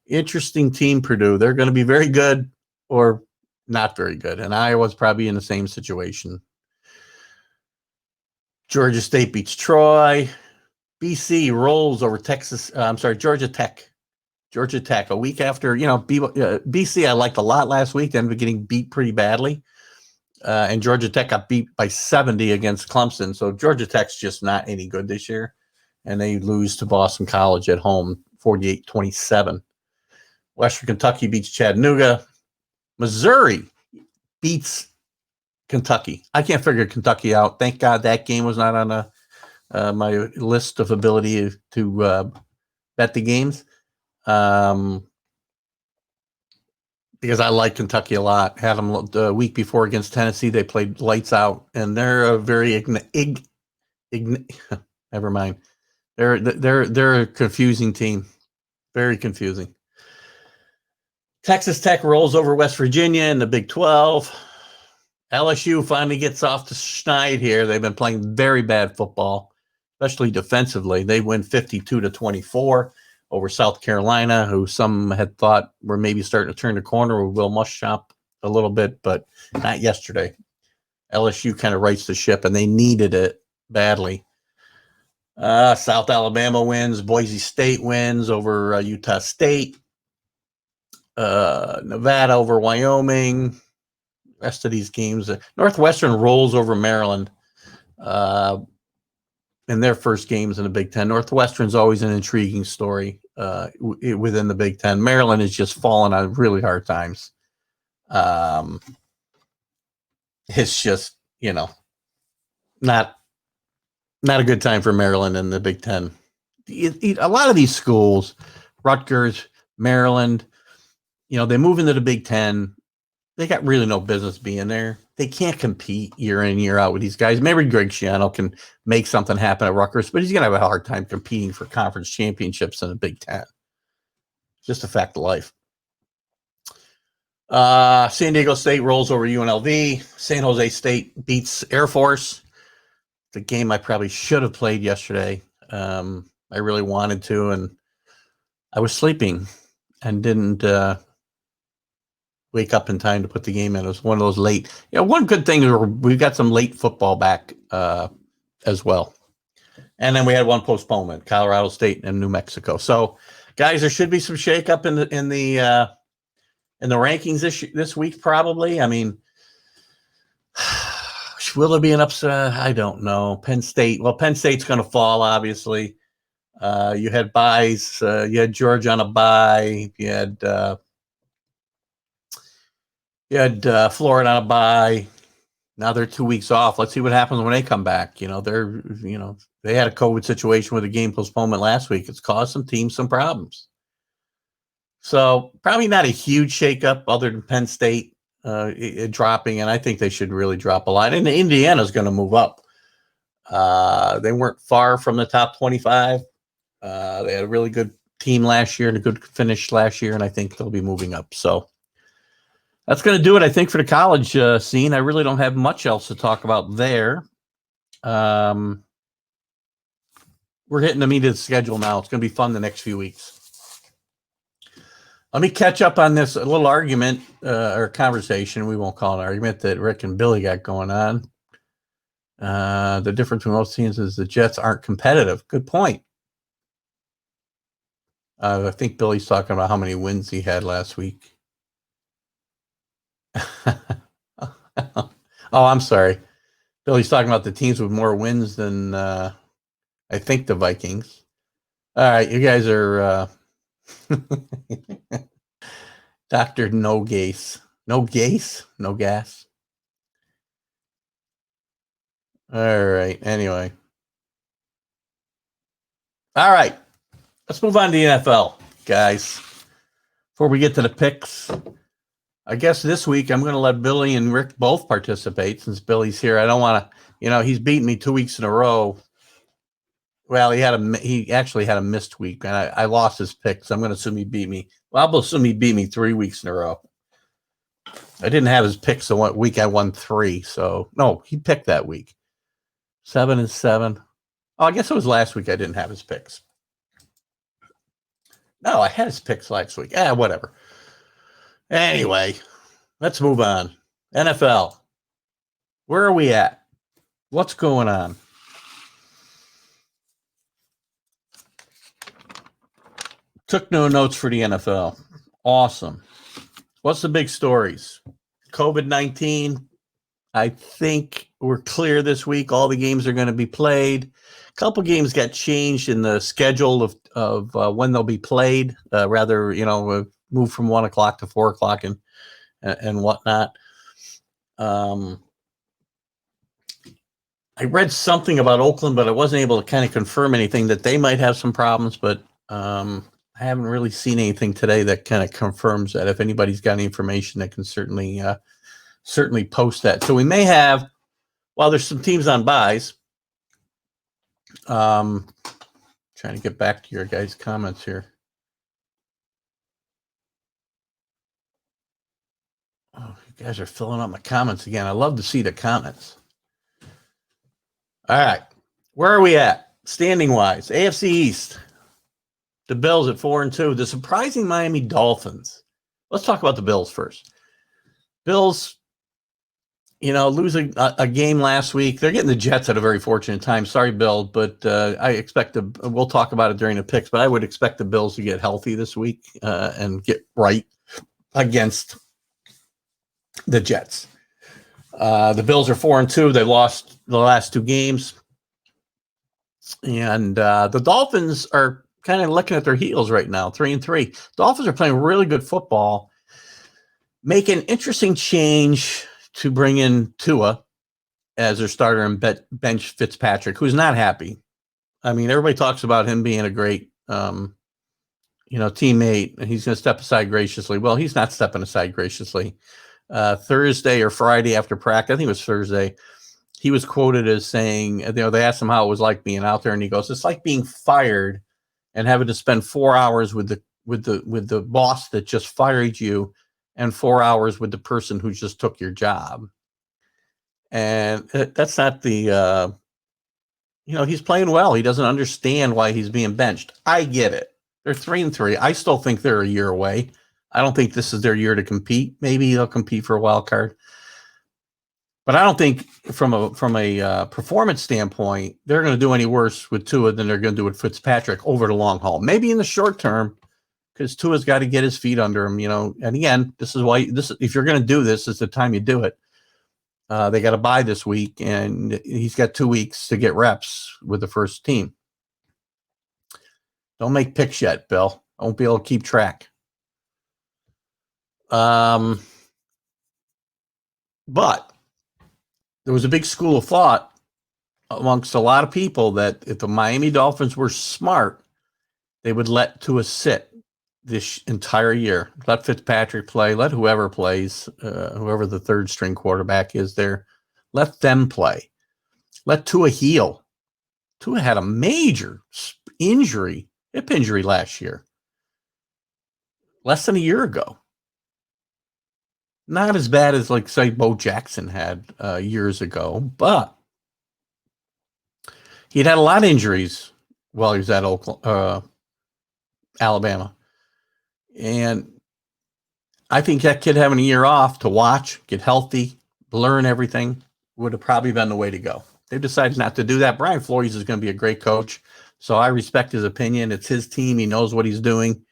interesting team, Purdue. They're going to be very good or not very good, and Iowa's probably in the same situation. Georgia State beats Troy. BC rolls over Georgia Tech. Georgia Tech, a week after, BC I liked a lot last week, then getting beat pretty badly. And Georgia Tech got beat by 70 against Clemson. So Georgia Tech's just not any good this year. And they lose to Boston College at home, 48-27. Western Kentucky beats Chattanooga. Missouri beats Kentucky. I can't figure Kentucky out. Thank God that game was not on my list of ability to bet the games. Because I like Kentucky a lot. Had them the week before against Tennessee. They played lights out, and they're a very never mind. They're a confusing team. Very confusing. Texas Tech rolls over West Virginia in the Big 12. LSU finally gets off the schneid here. They've been playing very bad football, especially defensively. They win 52-24 over South Carolina, who some had thought were maybe starting to turn the corner with Will Muschamp a little bit, but not yesterday. LSU kind of rights the ship, and they needed it badly. South Alabama wins. Boise State wins over Utah State. Nevada over Wyoming. Rest of these games. Northwestern rolls over Maryland in their first games in the Big Ten. Northwestern's always an intriguing story within the Big Ten. Maryland is just falling on really hard times. It's just, not a good time for Maryland in the Big Ten. A lot of these schools, Rutgers, Maryland, they move into the Big Ten. They got really no business being there. They can't compete year in, year out with these guys. Maybe Greg Schiano can make something happen at Rutgers, but he's going to have a hard time competing for conference championships in the Big Ten. Just a fact of life. San Diego State rolls over UNLV. San Jose State beats Air Force. The game I probably should have played yesterday. I really wanted to, and I was sleeping and didn't wake up in time to put the game in. It was one of those late. One good thing is we got some late football back as well. And then we had one postponement, Colorado State and New Mexico. So, guys, there should be some shakeup in the rankings this week, probably. I mean, will there be an upset? I don't know. Penn State's going to fall, obviously. You had buys. You had Georgia on a bye. You had Florida on a bye. Now they're 2 weeks off. Let's see what happens when they come back. They had a COVID situation with a game postponement last week. It's caused some teams some problems. So probably not a huge shakeup other than Penn State dropping, and I think they should really drop a lot. And Indiana's going to move up. They weren't far from the top 25. They had a really good team last year and a good finish last year, and I think they'll be moving up. So that's going to do it, I think, for the college scene. I really don't have much else to talk about there. We're hitting the meat of the schedule now. It's going to be fun the next few weeks. Let me catch up on this little argument or conversation. We won't call it an argument that Rick and Billy got going on. The difference between most teams is the Jets aren't competitive. Good point. I think Billy's talking about how many wins he had last week. Oh, I'm sorry. Billy's talking about the teams with more wins than I think the Vikings. All right, you guys are Dr. No Gas. No gas? No gas. All right. Anyway. All right. Let's move on to the NFL, guys. Before we get to the picks, I guess this week I'm going to let Billy and Rick both participate since Billy's here. I don't want to, he's beaten me 2 weeks in a row. Well, he actually had a missed week, and I lost his pick, so I'm going to assume he beat me. Well, I'll assume he beat me 3 weeks in a row. I didn't have his picks the week I won 3, so no, he picked that week. 7-7. Oh, I guess it was last week I didn't have his picks. No, I had his picks last week. Whatever. Anyway, let's move on. NFL. Where are we at? What's going on? Took no notes for the NFL. Awesome. What's the big stories? COVID-19. I think we're clear this week. All the games are going to be played. A couple games got changed in the schedule of when they'll be played. Move from 1 o'clock to 4 o'clock and whatnot. I read something about Oakland, but I wasn't able to kind of confirm anything that they might have some problems. But I haven't really seen anything today that kind of confirms that. If anybody's got any information, that can certainly post that. So we may have, while there's some teams on buys, trying to get back to your guys' comments here. Oh, you guys are filling up my comments again. I love to see the comments. All right. Where are we at? Standing wise, AFC East. The Bills at 4-2. The surprising Miami Dolphins. Let's talk about the Bills first. Bills, losing a game last week. They're getting the Jets at a very fortunate time. Sorry, Bill, but I expect we'll talk about it during the picks, but I would expect the Bills to get healthy this week and get right against the Jets. The Bills are 4-2. They lost the last 2 games. And the Dolphins are kind of looking at their heels right now, 3-3. Dolphins are playing really good football, make an interesting change to bring in Tua as their starter and bench Fitzpatrick, who's not happy. I mean, everybody talks about him being a great, teammate, and he's going to step aside graciously. Well, he's not stepping aside graciously. Thursday or Friday after practice, I think it was Thursday, he was quoted as saying, they asked him how it was like being out there, and he goes, "It's like being fired and having to spend 4 hours with the boss that just fired you, and 4 hours with the person who just took your job." And that's not the, he's playing well. He doesn't understand why he's being benched. I get it. They're 3-3. I still think they're a year away. I don't think this is their year to compete. Maybe they'll compete for a wild card. But I don't think from a performance standpoint, they're going to do any worse with Tua than they're going to do with Fitzpatrick over the long haul. Maybe in the short term, because Tua's got to get his feet under him, And again, this is why if you're going to do this, is the time you do it. They got to bye this week, and he's got 2 weeks to get reps with the first team. Don't make picks yet, Bill. I won't be able to keep track. But there was a big school of thought amongst a lot of people that if the Miami Dolphins were smart, they would let Tua sit this entire year. Let Fitzpatrick play. Let whoever plays, whoever the third string quarterback is there, let them play. Let Tua heal. Tua had a major hip injury last year, less than a year ago. Not as bad as, like, say, Bo Jackson had years ago, but he'd had a lot of injuries while he was at Alabama. And I think that kid having a year off to watch, get healthy, learn everything would have probably been the way to go. They've decided not to do that. Brian Flores is going to be a great coach, so I respect his opinion. It's his team. He knows what he's doing.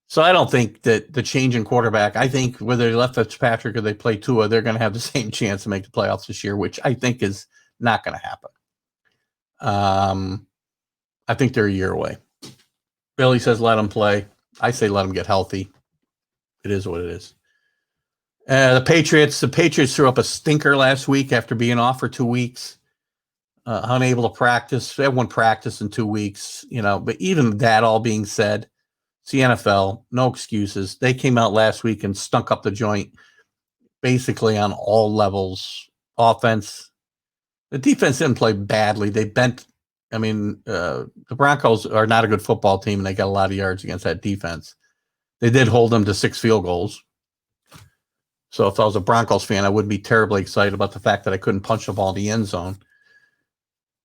So I don't think that the change in quarterback, I think whether they left Fitzpatrick or they play Tua, they're going to have the same chance to make the playoffs this year, which I think is not going to happen. I think they're a year away. Billy says let them play. I say let them get healthy. It is what it is. The Patriots threw up a stinker last week after being off for 2 weeks, unable to practice. Everyone practiced in 2 weeks, but even that all being said, it's the NFL, no excuses. They came out last week and stunk up the joint basically on all levels. Offense. The defense didn't play badly. They bent. The Broncos are not a good football team, and they got a lot of yards against that defense. They did hold them to 6 field goals. So if I was a Broncos fan, I wouldn't be terribly excited about the fact that I couldn't punch the ball in the end zone.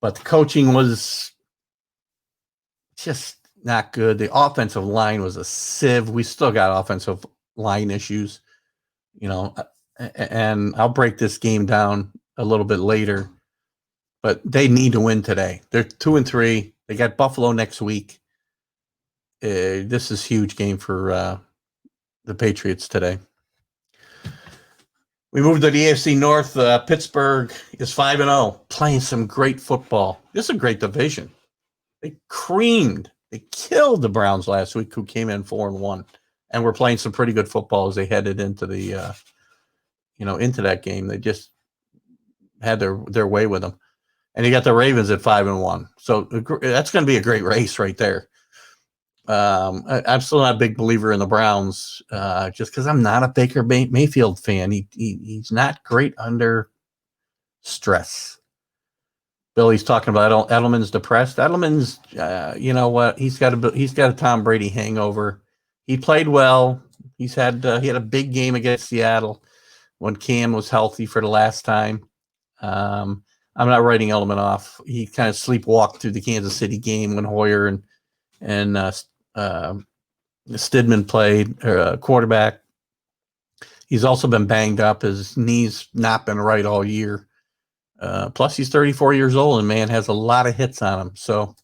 But the coaching was just not good. The offensive line was a sieve. We still got offensive line issues, and I'll break this game down a little bit later, but they need to win today. They're 2-3. They got Buffalo next week. This is a huge game for the Patriots today. We move to the AFC North. Pittsburgh is 5-0, playing some great football. This is a great division. They killed the Browns last week, who came in 4-1, and were playing some pretty good football as they headed into the, into that game. They just had their way with them, and you got the Ravens at 5-1. So that's going to be a great race right there. I'm still not a big believer in the Browns, just because I'm not a Baker Mayfield fan. He's not great under stress. Billy's talking about Edelman's depressed. Edelman's, you know what? He's got a Tom Brady hangover. He played well. He had a big game against Seattle when Cam was healthy for the last time. I'm not writing Edelman off. He kind of sleepwalked through the Kansas City game when Hoyer and Stidman played quarterback. He's also been banged up. His knee's not been right all year. Plus, he's 34 years old and, man, has a lot of hits on him. So,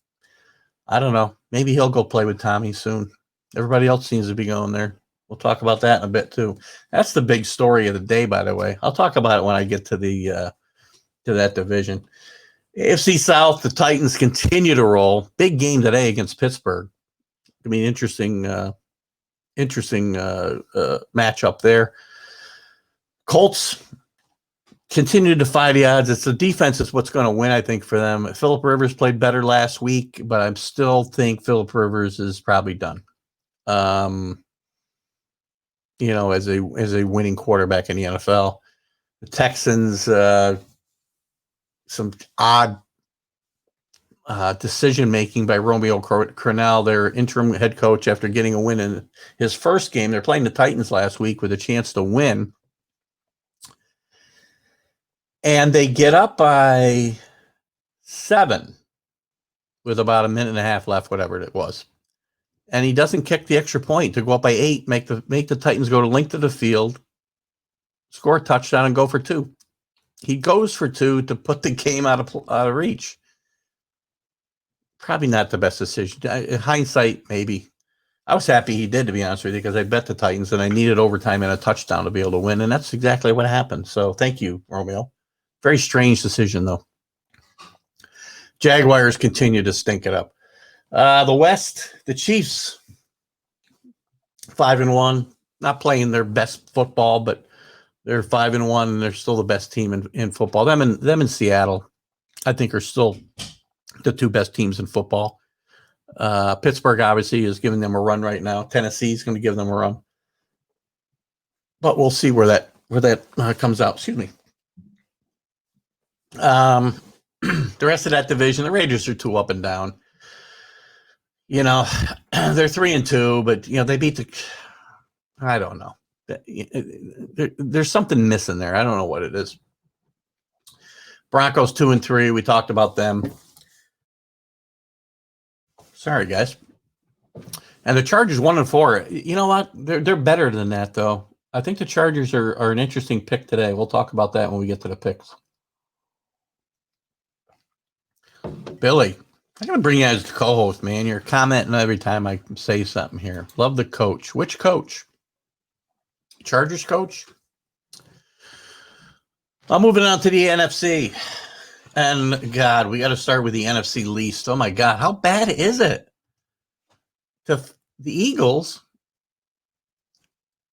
I don't know. Maybe he'll go play with Tommy soon. Everybody else seems to be going there. We'll talk about that in a bit, too. That's the big story of the day, by the way. I'll talk about it when I get to that division. AFC South, the Titans continue to roll. Big game today against Pittsburgh. I mean, interesting matchup there. Colts continue to defy the odds. It's the defense is what's going to win, I think, for them. Phillip Rivers played better last week, but I still think Phillip Rivers is probably done. As a winning quarterback in the NFL. The Texans, some odd decision-making by Romeo Crennel, their interim head coach, after getting a win in his first game. They're playing the Titans last week with a chance to win. And they get up by 7 with about a minute and a half left, whatever it was. And he doesn't kick the extra point to go up by 8, make the Titans go to length of the field, score a touchdown, and go for 2. He goes for 2 to put the game out of reach. Probably not the best decision. In hindsight, maybe. I was happy he did, to be honest with you, because I bet the Titans and I needed overtime and a touchdown to be able to win, and that's exactly what happened. So thank you, Romeo. Very strange decision, though. Jaguars continue to stink it up. The West, the Chiefs, 5-1, not playing their best football, but they're 5-1, and they're still the best team in football. Them in Seattle, I think, are still the 2 best teams in football. Pittsburgh obviously is giving them a run right now. Tennessee is going to give them a run, but we'll see where that comes out. Excuse me. The rest of that division, the Raiders are 2 up and down. They're 3-2, but they beat I don't know. There's something missing there. I don't know what it is. Broncos 2-3. We talked about them. Sorry, guys. And the Chargers 1-4. You know what? They're better than that, though. I think the Chargers are an interesting pick today. We'll talk about that when we get to the picks. Billy, I'm going to bring you as the co-host, man. You're commenting every time I say something here. Love the coach. Which coach? Chargers coach? I'm moving on to the NFC. And, God, we got to start with the NFC least. Oh, my God. How bad is it? The Eagles,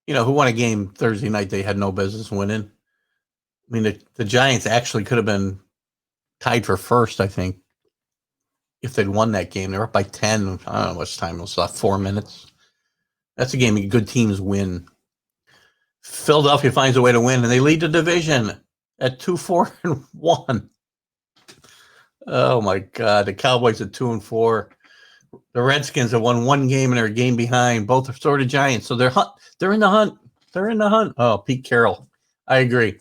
who won a game Thursday night they had no business winning. I mean, the Giants actually could have been tied for first, I think, if they'd won that game. They were up by 10. I don't know how much time it was left, 4 minutes. That's a game good teams win. Philadelphia finds a way to win, and they lead the division at 2-4-1. Oh, my God. The Cowboys at 2-4. The Redskins have won one game, and they're a game behind. Both are sort of Giants, so they're in the hunt. They're in the hunt. Oh, Pete Carroll. I agree.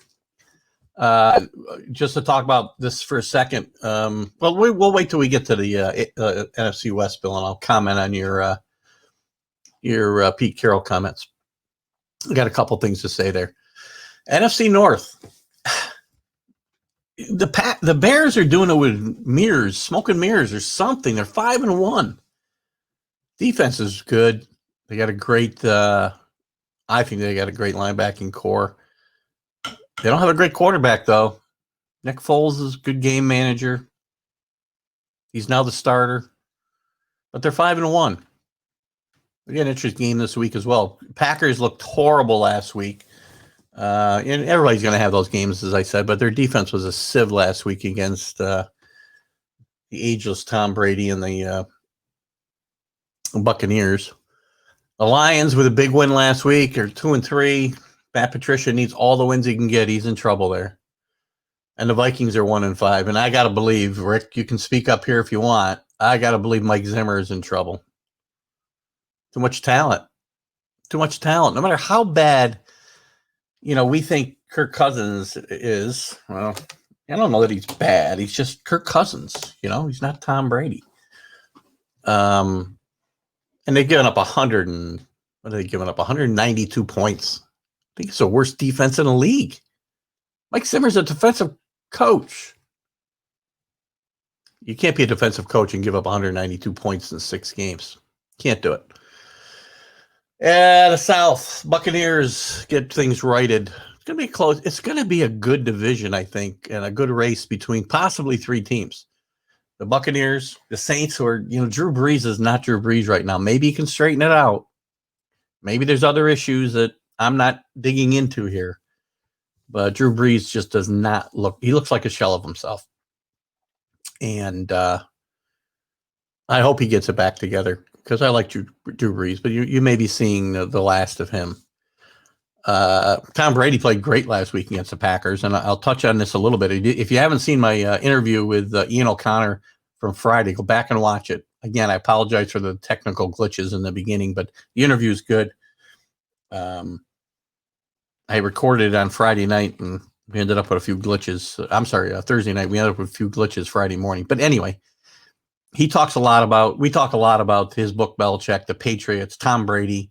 Just to talk about this for a second. We'll wait till we get to the NFC West, Bill, and I'll comment on your Pete Carroll comments. I got a couple things to say there. NFC North. The Bears are doing it with mirrors, smoke and mirrors or something. They're 5-1. Defense is good. They got a great. I think they got a great linebacking core. They don't have a great quarterback, though. Nick Foles is a good game manager. He's now the starter. But they're 5-1. We got an interesting game this week as well. Packers looked horrible last week. And everybody's going to have those games, as I said, but their defense was a sieve last week against the ageless Tom Brady and the Buccaneers. The Lions with a big win last week are 2-3. Matt Patricia needs all the wins he can get. He's in trouble there. And the Vikings are 1-5. And I got to believe, Rick, you can speak up here if you want. I got to believe Mike Zimmer is in trouble. Too much talent. Too much talent. No matter how bad, we think Kirk Cousins is. Well, I don't know that he's bad. He's just Kirk Cousins. He's not Tom Brady. And they've given up 192 points. I think it's the worst defense in the league. Mike Zimmer's a defensive coach. You can't be a defensive coach and give up 192 points in 6 games. Can't do it. The South, Buccaneers get things righted. It's going to be close. It's going to be a good division, I think, and a good race between possibly 3 teams. The Buccaneers, the Saints, who are, Drew Brees is not Drew Brees right now. Maybe he can straighten it out. Maybe there's other issues that I'm not digging into here. But Drew Brees just does not he looks like a shell of himself. And I hope he gets it back together because I like Drew Brees, but you may be seeing the last of him. Tom Brady played great last week against the Packers, and I'll touch on this a little bit. If you haven't seen my interview with Ian O'Connor from Friday, go back and watch it. Again, I apologize for the technical glitches in the beginning, but the interview is good. I recorded it on Friday night, and we ended up with a few glitches. I'm sorry, Thursday night. We ended up with a few glitches Friday morning. But anyway, we talk a lot about his book, Belichick, the Patriots, Tom Brady,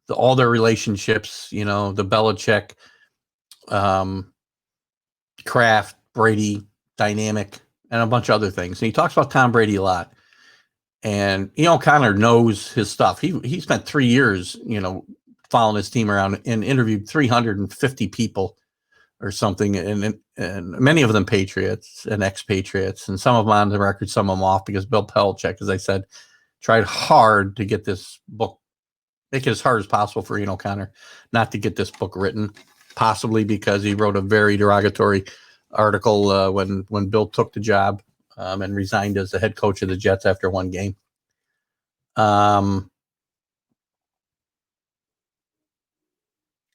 all their relationships, the Belichick, Kraft, Brady dynamic, and a bunch of other things. And he talks about Tom Brady a lot. And O'Connor knows his stuff. He spent 3 years, following his team around and interviewed 350 people or something, and many of them Patriots and ex-Patriots, and some of them on the record, some of them off, because Bill Belichick, as I said, tried hard to get this book, make it as hard as possible for Ian O'Connor not to get this book written, possibly because he wrote a very derogatory article when Bill took the job and resigned as the head coach of the Jets after one game. What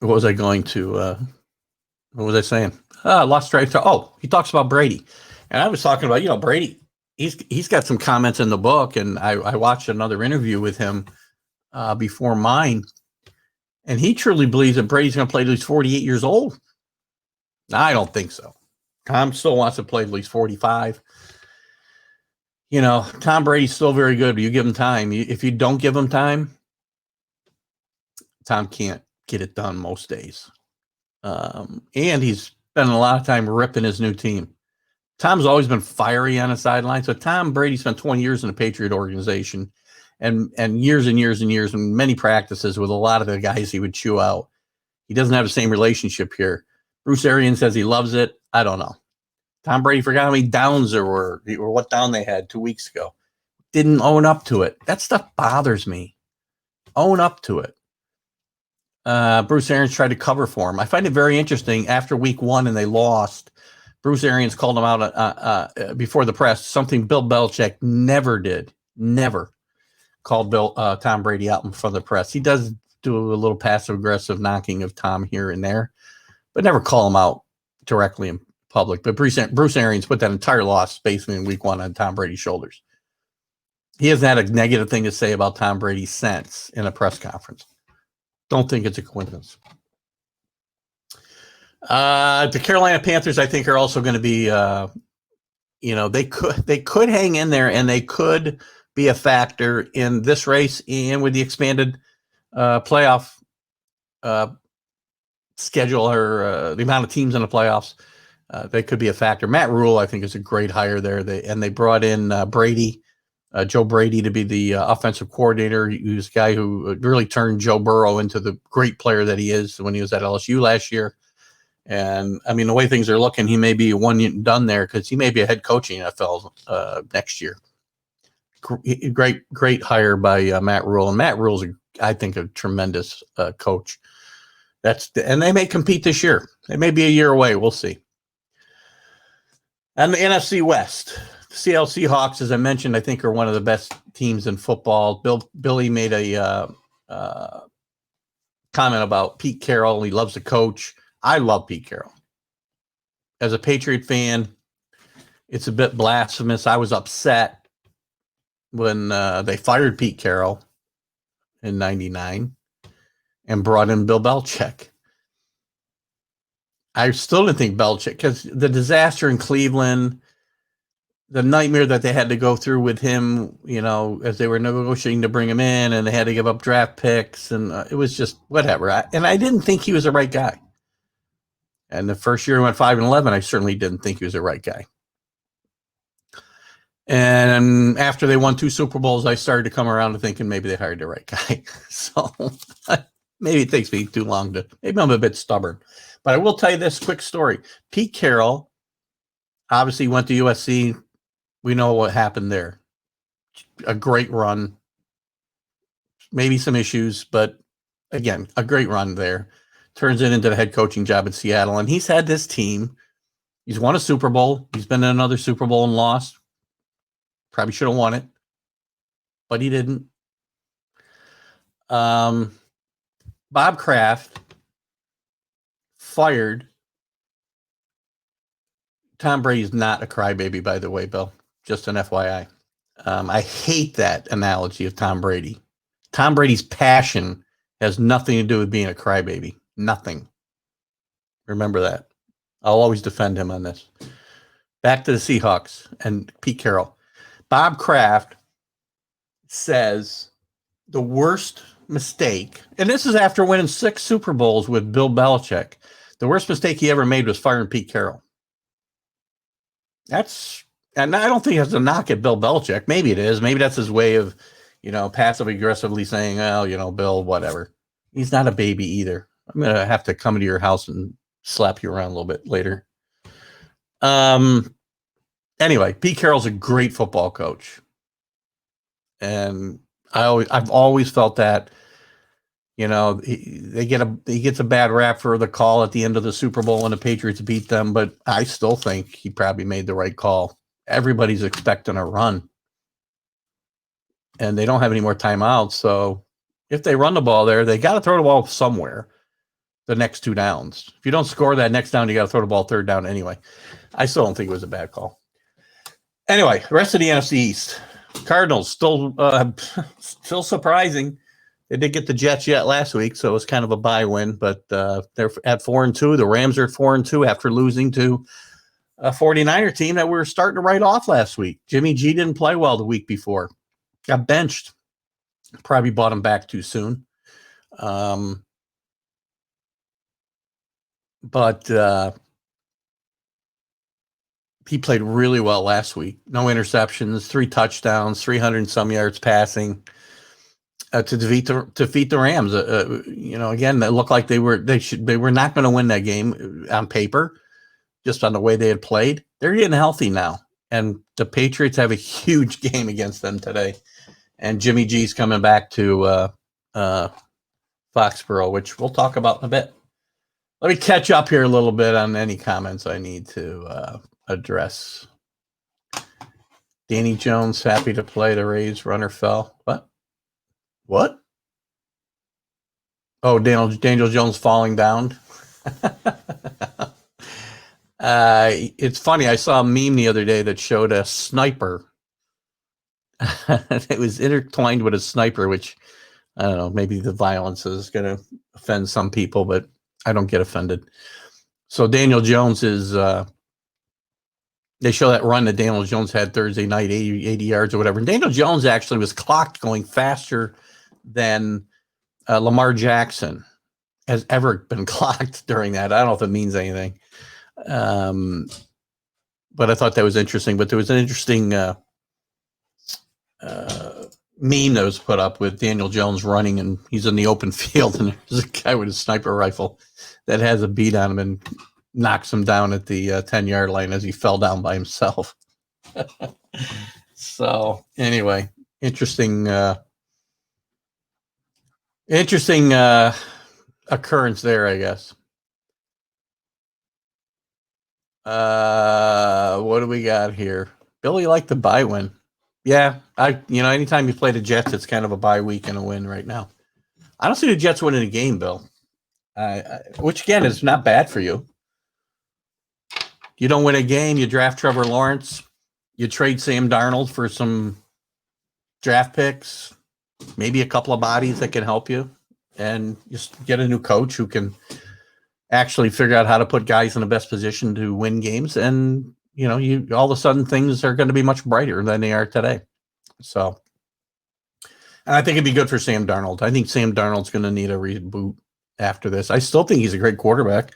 was I going to? What was I saying? Lost track. Oh, he talks about Brady, and I was talking about Brady. He's got some comments in the book, and I watched another interview with him before mine, and he truly believes that Brady's going to play till he's 48 years old. I don't think so. Tom still wants to play at least 45. Tom Brady's still very good, but you give him time. If you don't give him time, Tom can't get it done most days. And he's spending a lot of time ripping his new team. Tom's always been fiery on the sideline. So Tom Brady spent 20 years in the Patriot organization and years and years and years and many practices with a lot of the guys he would chew out. He doesn't have the same relationship here. Bruce Arians says he loves it. I don't know. Tom Brady forgot how many downs there were or what down they had 2 weeks ago. Didn't own up to it. That stuff bothers me. Own up to it. Bruce Arians tried to cover for him. I find it very interesting. After week 1 and they lost, Bruce Arians called him out before the press, something Bill Belichick never did. Never called Tom Brady out in front of the press. He does do a little passive-aggressive knocking of Tom here and there, but never call him out directly in public. But Bruce Arians put that entire loss basically in week 1 on Tom Brady's shoulders. He hasn't had a negative thing to say about Tom Brady since in a press conference. Don't think it's a coincidence. The Carolina Panthers, I think, are also going to be, they could hang in there and they could be a factor in this race and with the expanded playoff schedule or the amount of teams in the playoffs. They could be a factor. Matt Rule, I think, is a great hire there. They brought in Brady. Joe Brady to be the offensive coordinator. He was a guy who really turned Joe Burrow into the great player that he is when he was at LSU last year. And, I mean, the way things are looking, he may be one and done there because he may be a head coach in NFL next year. Great hire by Matt Rule. And Matt Rule's, I think, a tremendous coach. And they may compete this year. They may be a year away. We'll see. And the NFC West. The Seattle Seahawks, as I mentioned, I think are one of the best teams in football. Billy made a comment about Pete Carroll. He loves the coach. I love Pete Carroll. As a Patriot fan, it's a bit blasphemous. I was upset when they fired Pete Carroll in '99 and brought in Bill Belichick. I still didn't think Belichick, because the disaster in Cleveland, the nightmare that they had to go through with him, as they were negotiating to bring him in and they had to give up draft picks, and it was just whatever. I didn't think he was the right guy. And the first year he went 5-11, I certainly didn't think he was the right guy. And after they won 2 Super Bowls, I started to come around to thinking maybe they hired the right guy. So maybe it takes me too long maybe I'm a bit stubborn. But I will tell you this quick story. Pete Carroll obviously went to USC. We know what happened there. A great run. Maybe some issues, but again, a great run there. Turns it into the head coaching job in Seattle. And he's had this team. He's won a Super Bowl. He's been in another Super Bowl and lost. Probably should have won it, but he didn't. Bob Kraft fired. Tom Brady's not a crybaby, by the way, Bill. Just an FYI. I hate that analogy of Tom Brady. Tom Brady's passion has nothing to do with being a crybaby. Nothing. Remember that. I'll always defend him on this. Back to the Seahawks and Pete Carroll. Bob Kraft says the worst mistake, and this is after winning 6 Super Bowls with Bill Belichick, the worst mistake he ever made was firing Pete Carroll. And I don't think it's a knock at Bill Belichick. Maybe it is. Maybe that's his way of, passively aggressively saying, well, Bill, whatever. He's not a baby either. I'm going to have to come to your house and slap you around a little bit later. Anyway, Pete Carroll's a great football coach. And I've always felt that, he gets a bad rap for the call at the end of the Super Bowl when the Patriots beat them, but I still think he probably made the right call. Everybody's expecting a run. And they don't have any more timeouts, so if they run the ball there, they got to throw the ball somewhere the next 2 downs. If you don't score that next down, you got to throw the ball 3rd down anyway. I still don't think it was a bad call. Anyway, the rest of the NFC East. Cardinals still surprising. They did get the Jets yet last week, so it was kind of a bye win, but they're at 4-2. The Rams are at 4-2 after losing to a 49er team that we were starting to write off last week. Jimmy G didn't play well the week before. Got benched. Probably bought him back too soon. But he played really well last week. No interceptions, 3 touchdowns, 300 and some yards passing to defeat the Rams. Again, it looked like they were not going to win that game on paper, just on the way they had played. They're getting healthy now, and the Patriots have a huge game against them today. And Jimmy G's coming back to Foxborough, which we'll talk about in a bit. Let me catch up here a little bit on any comments I need to address. Danny Jones happy to play. The Rays runner fell. What? Oh, Daniel Jones falling down. It's funny. I saw a meme the other day that showed a sniper. It was intertwined with a sniper, which I don't know. Maybe the violence is going to offend some people, but I don't get offended. So Daniel Jones is. They show that run that Daniel Jones had Thursday night, 80 yards or whatever. And Daniel Jones actually was clocked going faster than Lamar Jackson has ever been clocked during that. I don't know if it means anything. But I thought that was interesting. But there was an interesting meme that was put up with Daniel Jones running, and he's in the open field, and there's a guy with a sniper rifle that has a bead on him and knocks him down at the 10-yard line as he fell down by himself. So anyway, interesting occurrence there, I guess. What do we got here? Billy liked the bye win. Yeah, anytime you play the Jets, it's kind of a bye week and a win right now. I don't see the Jets winning a game, Bill. Which again is not bad for you. You don't win a game, you draft Trevor Lawrence, you trade Sam Darnold for some draft picks, maybe a couple of bodies that can help you, and just get a new coach who can actually figure out how to put guys in the best position to win games. And, you all of a sudden things are going to be much brighter than they are today. So, and I think it'd be good for Sam Darnold. I think Sam Darnold's going to need a reboot after this. I still think he's a great quarterback.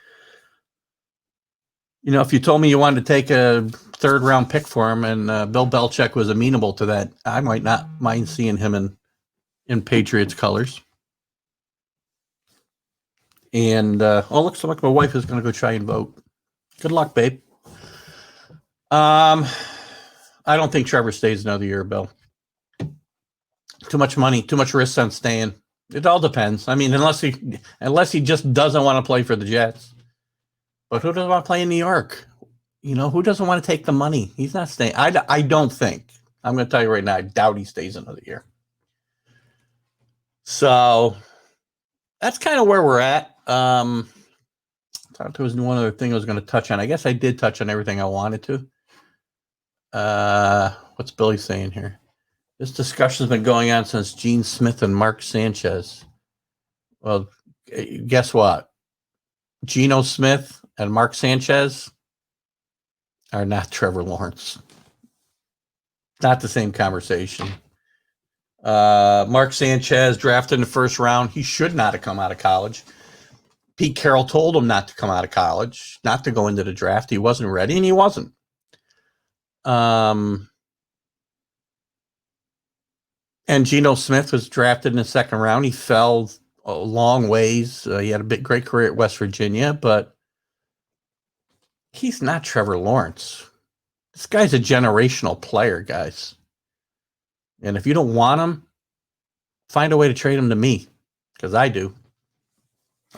If you told me you wanted to take a 3rd-round pick for him and Bill Belichick was amenable to that, I might not mind seeing him in Patriots colors. And, looks like my wife is going to go try and vote. Good luck, babe. I don't think Trevor stays another year, Bill. Too much money, too much risk on staying. It all depends. I mean, unless he just doesn't want to play for the Jets. But who doesn't want to play in New York? Who doesn't want to take the money? He's not staying. I don't think. I'm going to tell you right now, I doubt he stays another year. So that's kind of where we're at. I thought there was one other thing I was going to touch on. I guess I did touch on everything I wanted to. What's Billy saying here? This discussion's been going on since Gene Smith and Mark Sanchez. Well, guess what? Geno Smith and Mark Sanchez are not Trevor Lawrence. Not the same conversation. Mark Sanchez drafted in the 1st round. He should not have come out of college. Pete Carroll told him not to come out of college, not to go into the draft. He wasn't ready, and he wasn't. And Geno Smith was drafted in the 2nd round. He fell a long ways. He had a great career at West Virginia, but he's not Trevor Lawrence. This guy's a generational player, guys. And if you don't want him, find a way to trade him to me, because I do.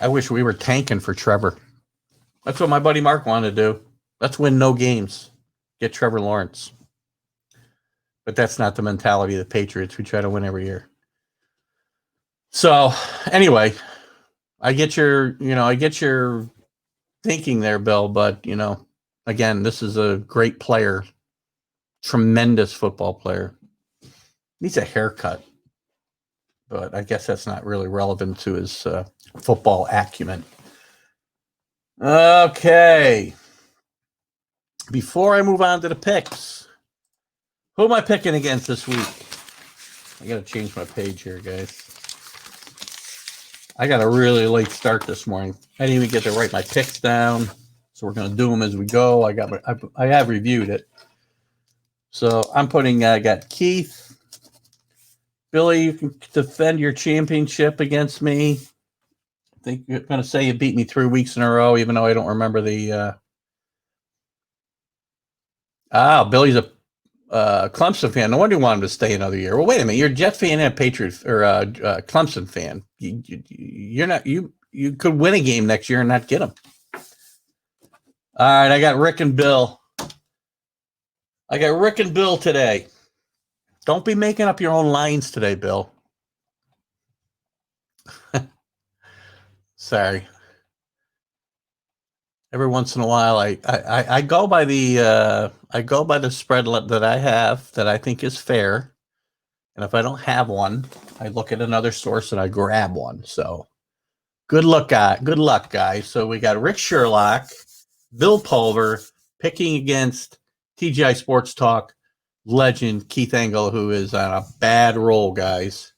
I wish we were tanking for Trevor. That's what my buddy Mark wanted to do. Let's win no games. Get Trevor Lawrence. But that's not the mentality of the Patriots. We try to win every year. So anyway, I get your thinking there, Bill, but again, this is a great player, tremendous football player. Needs a haircut, but I guess that's not really relevant to his football acumen. Okay. Before I move on to the picks, who am I picking against this week? I got to change my page here, guys. I got a really late start this morning. I didn't even get to write my picks down, so we're going to do them as we go. I have reviewed it. So I'm putting. I got Keith, Billy. You can defend your championship against me. I think you're going to say you beat me 3 weeks in a row, even though I don't remember the. Billy's a Clemson fan. No wonder you wanted him to stay another year. Well, wait a minute. You're a Jet fan and a Patriot or Clemson fan. You're not. You could win a game next year and not get them. All right, I got Rick and Bill. I got Rick and Bill today. Don't be making up your own lines today, Bill. Sorry. Every once in a while, I go by the spread that I have that I think is fair, and if I don't have one, I look at another source and I grab one. So, good luck, guys. So we got Rick Sherlock, Bill Pulver picking against TGI Sports Talk legend Keith Engel, who is on a bad roll, guys.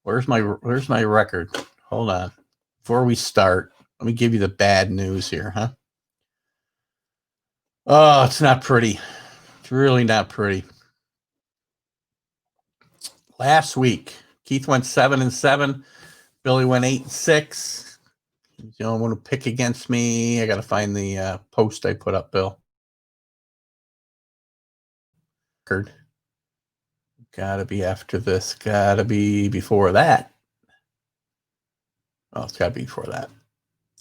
Where's my record? Hold on. Before we start, let me give you the bad news here, huh? Oh, it's not pretty. It's really not pretty. Last week, Keith went 7-7. Billy went 8-6. You don't want to pick against me. I got to find the post I put up, Bill. Got to be after this. Got to be before that. Oh, it's got to be before that.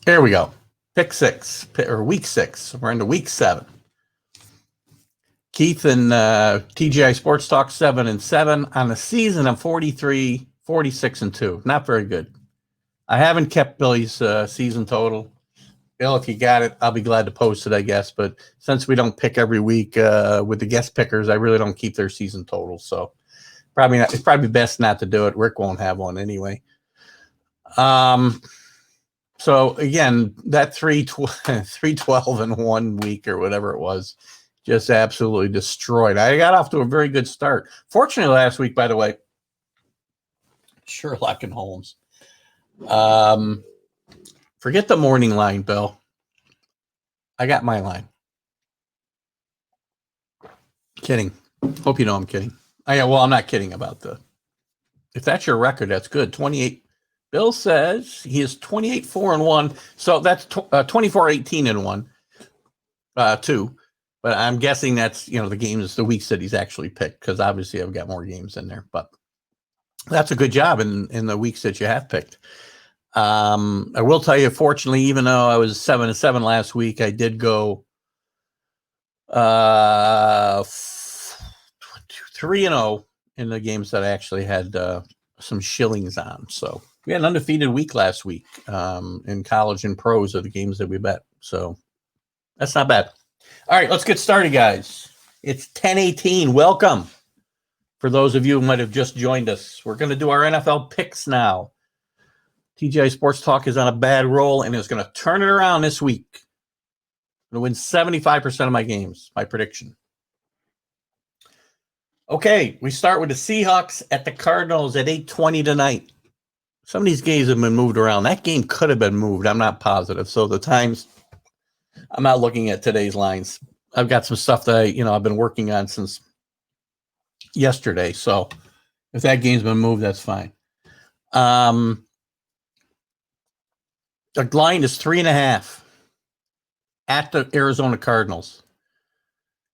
There we go. Pick 6, or week 6. We're into week 7. Keith and TGI Sports Talk 7-7 on the season. I'm 43, 46-2. Not very good. I haven't kept Billy's season total. Bill, if you got it, I'll be glad to post it, I guess. But since we don't pick every week with the guest pickers, I really don't keep their season totals. So probably not. It's probably best not to do it. Rick won't have one anyway. So again, that 3-12 in 1 week or whatever it was, just absolutely destroyed. I got off to a very good start. Fortunately, last week, by the way, Sherlock and Holmes. Forget the morning line, Bill. I got my line. Kidding. Hope you know I'm kidding. I'm not kidding about if that's your record, that's good. 28. Bill says he is 28-4-1. So that's 24-18-1. 2. But I'm guessing that's, the games, the weeks that he's actually picked, because obviously I've got more games in there. But that's a good job in the weeks that you have picked. I will tell you, fortunately, even though I was 7-7 last week, I did go 3-0 in the games that I actually had some shillings on. So we had an undefeated week last week in college and pros of the games that we bet. So that's not bad. All right, let's get started, guys. It's 10:18. Welcome. For those of you who might have just joined us, we're going to do our NFL picks now. TGI Sports Talk is on a bad roll and is going to turn it around this week. I'm going to win 75% of my games, my prediction. Okay, we start with the Seahawks at the Cardinals at 8:20 tonight. Some of these games have been moved around. That game could have been moved. I'm not positive. So the times, I'm not looking at today's lines. I've got some stuff that I've been working on since yesterday. So if that game's been moved, that's fine. The line is 3.5 at the Arizona Cardinals.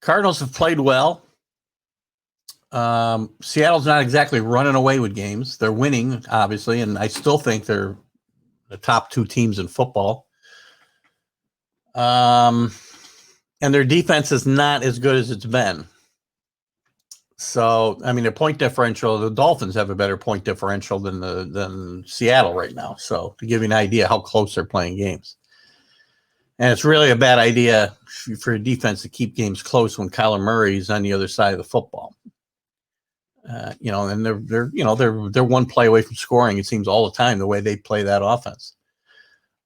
Cardinals have played well. Seattle's not exactly running away with games. They're winning, obviously, and I still think they're the top 2 teams in football. And their defense is not as good as it's been. So, their point differential, the Dolphins have a better point differential than Seattle right now. So, to give you an idea how close they're playing games. And it's really a bad idea for a defense to keep games close when Kyler Murray's on the other side of the football. And they're one play away from scoring, it seems, all the time, the way they play that offense.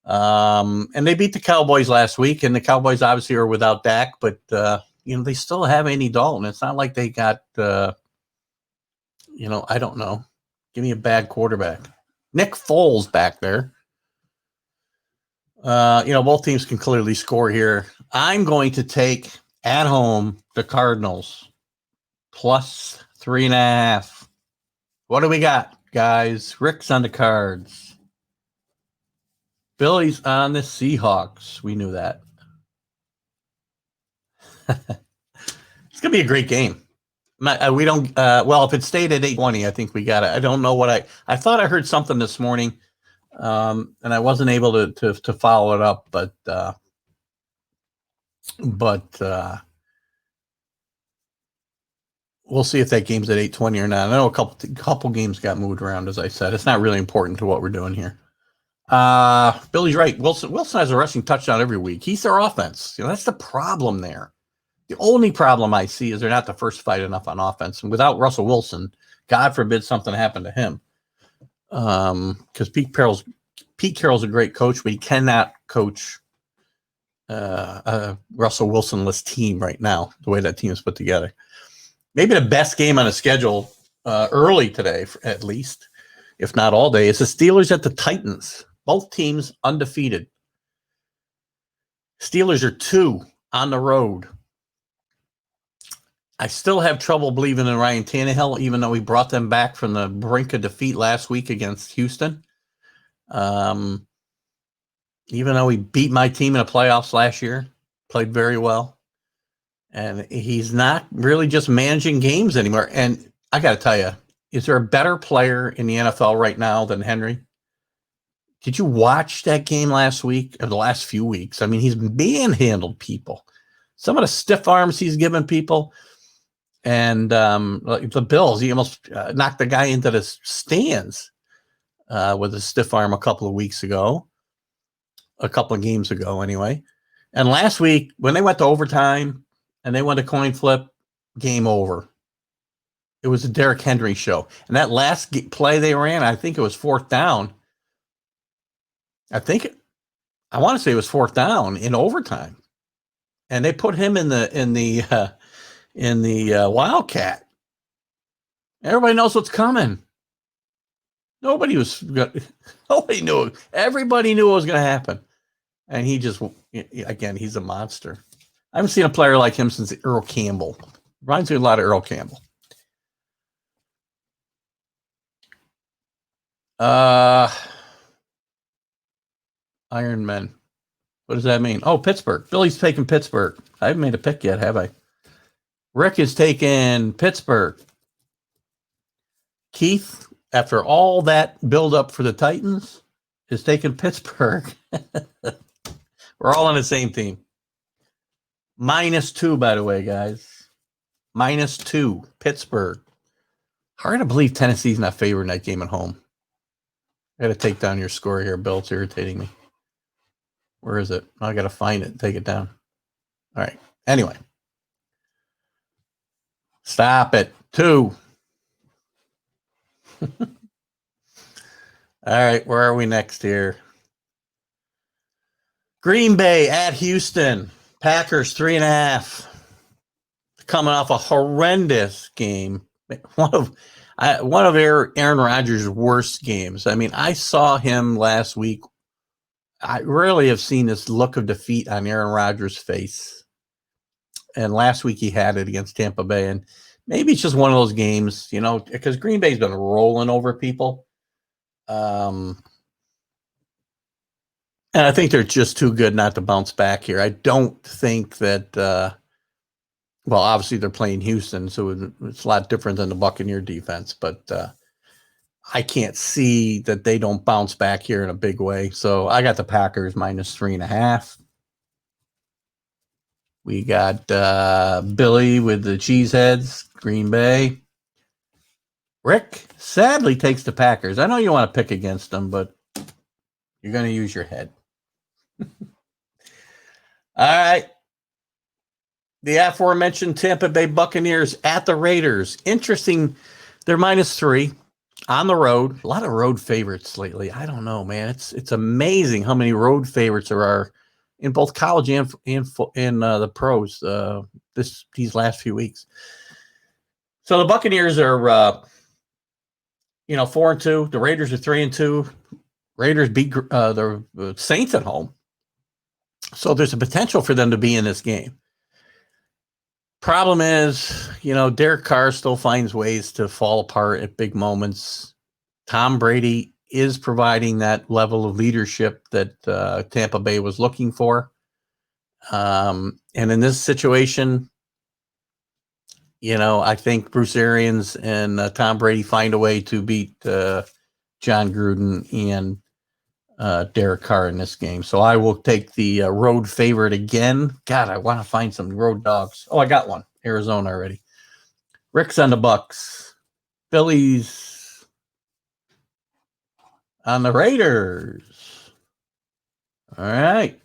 And they beat the Cowboys last week, and the Cowboys obviously are without Dak, but they still have Andy Dalton. It's not like they got I don't know. Give me a bad quarterback. Nick Foles back there. Both teams can clearly score here. I'm going to take at home the Cardinals plus 3.5. What do we got, guys? Rick's on the Cards. Billy's on the Seahawks. We knew that. It's going to be a great game. We don't, if it stayed at 8:20, I think we got it. I don't know what I thought I heard something this morning, and I wasn't able to follow it up, but we'll see if that game's at 8:20 or not. I know a couple games got moved around, as I said. It's not really important to what we're doing here. Billy's right. Wilson has a rushing touchdown every week. He's their offense. That's the problem there. The only problem I see is they're not the first fight enough on offense. And without Russell Wilson, God forbid something happened to him. Because Pete Carroll's a great coach, but he cannot coach a Russell Wilson-less team right now, the way that team is put together. Maybe the best game on the schedule early today, at least, if not all day, is the Steelers at the Titans. Both teams undefeated. Steelers are 2 on the road. I still have trouble believing in Ryan Tannehill, even though he brought them back from the brink of defeat last week against Houston. Even though he beat my team in the playoffs last year, played very well. And he's not really just managing games anymore. And I got to tell you, is there a better player in the NFL right now than Henry? Did you watch that game last week or the last few weeks? I mean, he's manhandled people. Some of the stiff arms he's given people. And the Bills, he almost knocked the guy into the stands with a stiff arm a couple of games ago anyway. And last week, when they went to overtime and they went to coin flip, game over. It was a Derrick Henry show. And that last play they ran, I think it was 4th down. I want to say it was 4th down in overtime. And they put him in the Wildcat. Everybody knows what's coming. Nobody knew. Everybody knew what was going to happen. And he's a monster. I haven't seen a player like him since Earl Campbell. Reminds me a lot of Earl Campbell. Iron Men. What does that mean? Oh, Pittsburgh. Billy's taking Pittsburgh. I haven't made a pick yet, have I? Rick is taking Pittsburgh. Keith, after all that build-up for the Titans, is taking Pittsburgh. We're all on the same team. -2, by the way, guys. -2, Pittsburgh. Hard to believe Tennessee's not favoring that game at home. I got to take down your score here, Bill. It's irritating me. Where is it? I got to find it and take it down. All right. Anyway. Stop it. 2. All right. Where are we next here? Green Bay at Houston. Packers 3.5. Coming off a horrendous game. One of Aaron Rodgers' worst games. I mean, I saw him last week. I rarely have seen this look of defeat on Aaron Rodgers' face. And last week he had it against Tampa Bay. And maybe it's just one of those games, because Green Bay's been rolling over people. And I think they're just too good not to bounce back here. I don't think that, obviously they're playing Houston, so it's a lot different than the Buccaneer defense. But I can't see that they don't bounce back here in a big way. So I got the Packers -3.5. We got Billy with the Cheeseheads, Green Bay. Rick sadly takes the Packers. I know you want to pick against them, but you're going to use your head. All right. The aforementioned Tampa Bay Buccaneers at the Raiders. Interesting. They're -3 on the road. A lot of road favorites lately. I don't know, man. It's amazing how many road favorites there are in both college and in the pros these last few weeks. So the Buccaneers are 4-2. The Raiders are 3-2. Raiders beat the Saints at home. So there's a potential for them to be in this game. Problem is, Derek Carr still finds ways to fall apart at big moments. Tom Brady is providing that level of leadership that Tampa Bay was looking for. And in this situation, I think Bruce Arians and Tom Brady find a way to beat John Gruden and Derek Carr in this game. So I will take the road favorite again. God, I want to find some road dogs. Oh, I got one. Arizona already. Rick's on the Bucks. Phillies on the Raiders. All right.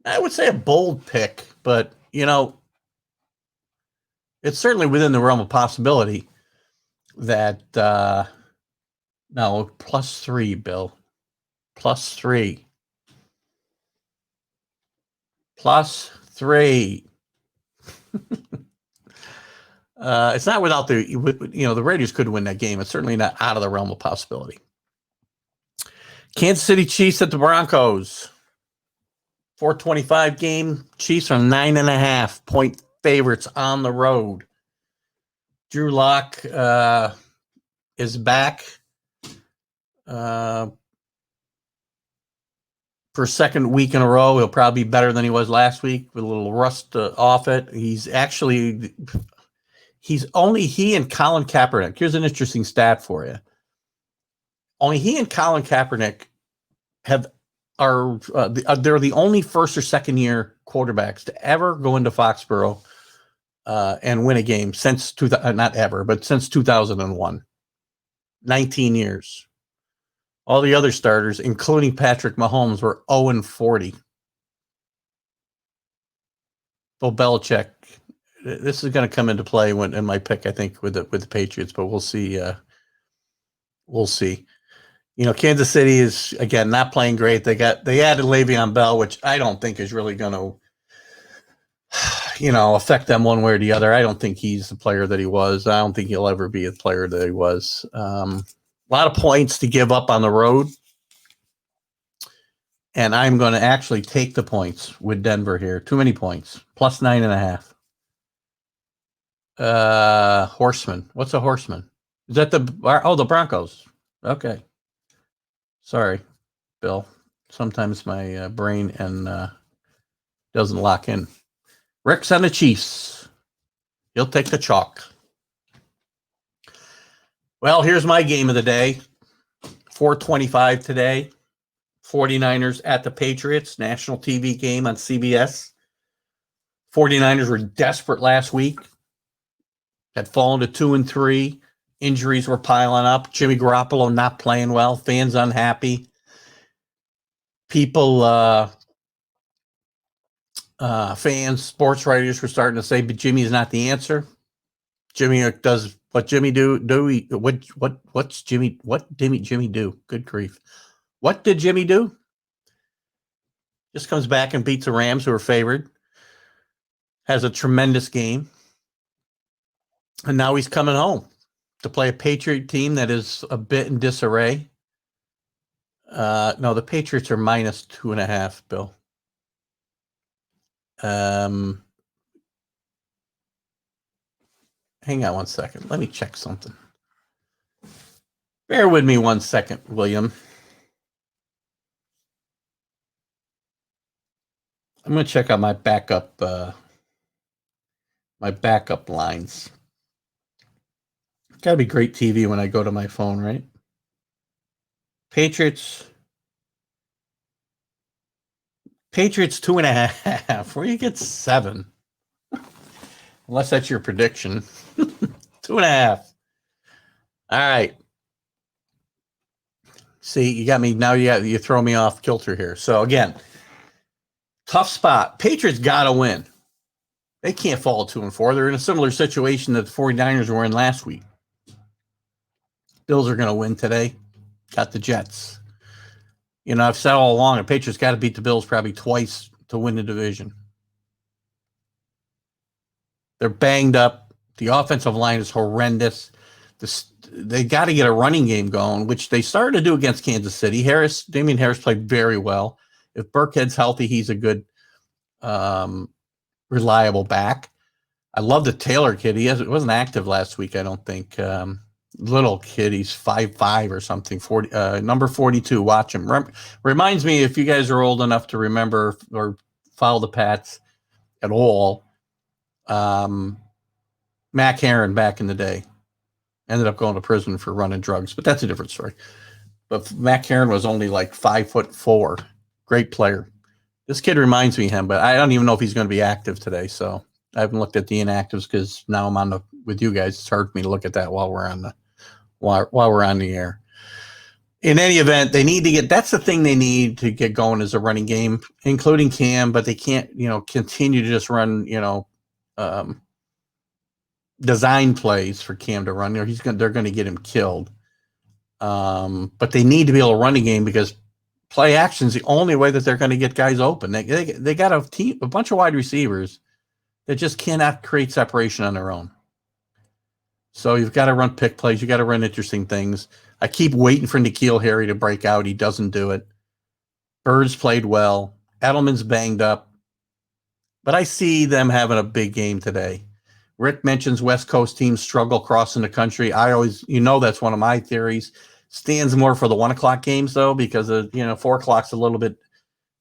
I would say a bold pick, but, it's certainly within the realm of possibility that, no, +3, Bill. +3. +3. It's not without the Raiders could win that game. It's certainly not out of the realm of possibility. Kansas City Chiefs at the Broncos. 425 game. Chiefs are 9.5-point favorites on the road. Drew Lock is back for second week in a row. He'll probably be better than he was last week with a little rust off it. He's only he and Colin Kaepernick. Here's an interesting stat for you. Only he and Colin Kaepernick they're the only first or second year quarterbacks to ever go into Foxborough and win a game since not ever, but since 2001. 19 years. All the other starters, including Patrick Mahomes, were 0-40. Bill Belichick. This is going to come into play in my pick, I think, with the Patriots, but we'll see. We'll see. Kansas City is again not playing great. They added Le'Veon Bell, which I don't think is really going to, affect them one way or the other. I don't think he's the player that he was. I don't think he'll ever be a player that he was. A lot of points to give up on the road. And I'm going to actually take the points with Denver here. Too many points. +9.5. Horseman. What's a horseman? Is that the Broncos? Okay. Sorry, Bill. Sometimes my brain doesn't lock in. Rick's on the Chiefs. He'll take the chalk. Well, here's my game of the day. 425 today. 49ers at the Patriots. National TV game on CBS. 49ers were desperate last week. Had fallen to 2-3. Injuries were piling up. Jimmy Garoppolo not playing well. Fans unhappy. People, fans, sports writers were starting to say, but Jimmy's not the answer. Jimmy does what Jimmy do. What's Jimmy? What did Jimmy do? Good grief! What did Jimmy do? Just comes back and beats the Rams, who are favored. Has a tremendous game, and now he's coming home to play a Patriot team that is a bit in disarray. No, the Patriots are -2.5, Bill. Hang on one second. Let me check something. Bear with me one second, William. I'm going to check out my backup lines. It's got to be great TV when I go to my phone, right? Patriots 2.5. Where do you get 7? Unless that's your prediction. 2.5. All right. See, you got me now. You throw me off kilter here. So again, tough spot. Patriots got to win. They can't fall 2-4. They're in a similar situation that the 49ers were in last week. Bills are going to win today. Got the Jets. I've said all along, the Patriots got to beat the Bills probably twice to win the division. They're banged up. The offensive line is horrendous. The they got to get a running game going, which they started to do against Kansas City. Damian Harris played very well. If Burkhead's healthy, he's a good, reliable back. I love the Taylor kid. He wasn't active last week, I don't think. Little kid, he's 5'5" or something. Number 42. Watch him. Reminds me, if you guys are old enough to remember or follow the Pats at all, Mac Heron back in the day ended up going to prison for running drugs, but that's a different story. But Mac Heron was only like 5'4". Great player. This kid reminds me of him, but I don't even know if he's going to be active today. So I haven't looked at the inactives because now I'm with you guys. It's hard for me to look at that while we're on the air. In any event, they need to get. That's the thing they need to get going is a running game, including Cam. But they can't, continue to just run, design plays for Cam to run. They're going to get him killed. But they need to be able to run a game because play action is the only way that they're going to get guys open. They got a bunch of wide receivers that just cannot create separation on their own. So you've got to run pick plays. You got to run interesting things. I keep waiting for N'Keal Harry to break out. He doesn't do it. Bird's played well. Edelman's banged up. But I see them having a big game today. Rick mentions West Coast teams struggle crossing the country. I always, that's one of my theories. Stands more for the 1 o'clock games though, because 4 o'clock's a little bit.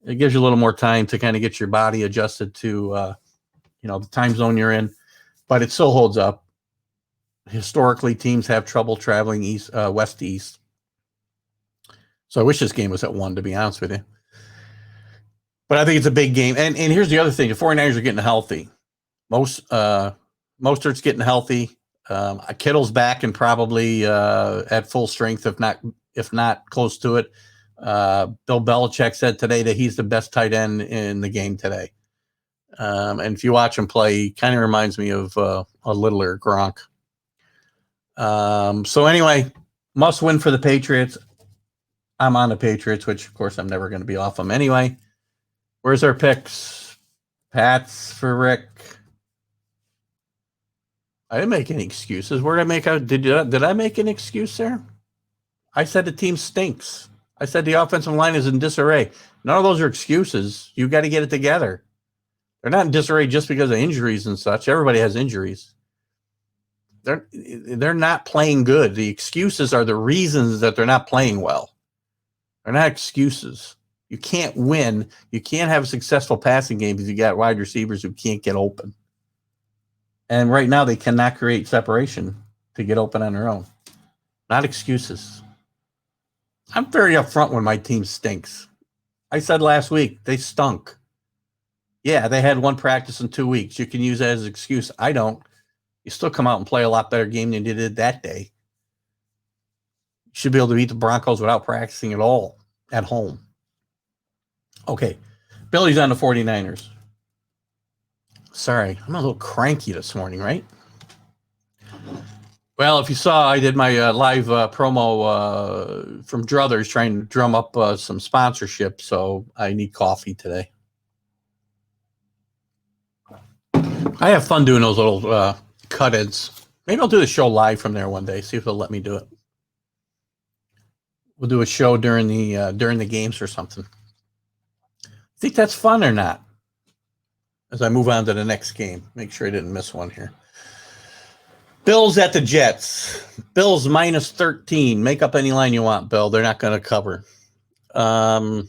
It gives you a little more time to kind of get your body adjusted to, the time zone you're in. But it still holds up. Historically, teams have trouble traveling west to east. So I wish this game was at 1, to be honest with you. But I think it's a big game. And here's the other thing: the 49ers are getting healthy. Mostert's getting healthy. Kittle's back and probably at full strength, if not close to it. Bill Belichick said today that he's the best tight end in the game today. And if you watch him play, he kind of reminds me of a littler Gronk. So anyway, must win for the Patriots. I'm on the Patriots, which of course I'm never going to be off them anyway. Where's our picks? Pats for Rick. I didn't make any excuses. Where did I make out? Did I make an excuse there? I said the team stinks. I said the offensive line is in disarray. None of those are excuses. You got to get it together. They're not in disarray just because of injuries and such. Everybody has injuries. They're not playing good. The excuses are the reasons that they're not playing well. They're not excuses. You can't win. You can't have a successful passing game if you got wide receivers who can't get open. And right now they cannot create separation to get open on their own. Not excuses. I'm very upfront when my team stinks. I said last week they stunk. Yeah, they had one practice in 2 weeks. You can use that as an excuse. I don't. You still come out and play a lot better game than you did that day. You should be able to beat the Broncos without practicing at all at home. Okay, Billy's on the 49ers. Sorry, I'm a little cranky this morning, right? Well, if you saw, I did my live promo from Druthers trying to drum up some sponsorship, so I need coffee today. I have fun doing those little cut-ins. Maybe I'll do the show live from there one day, see if they'll let me do it. We'll do a show during the games or something. Think that's fun or not? As I move on to the next game, make sure I didn't miss one here. Bills at the Jets. Bills minus 13. Make up any line you want, Bill. They're not going to cover. Josh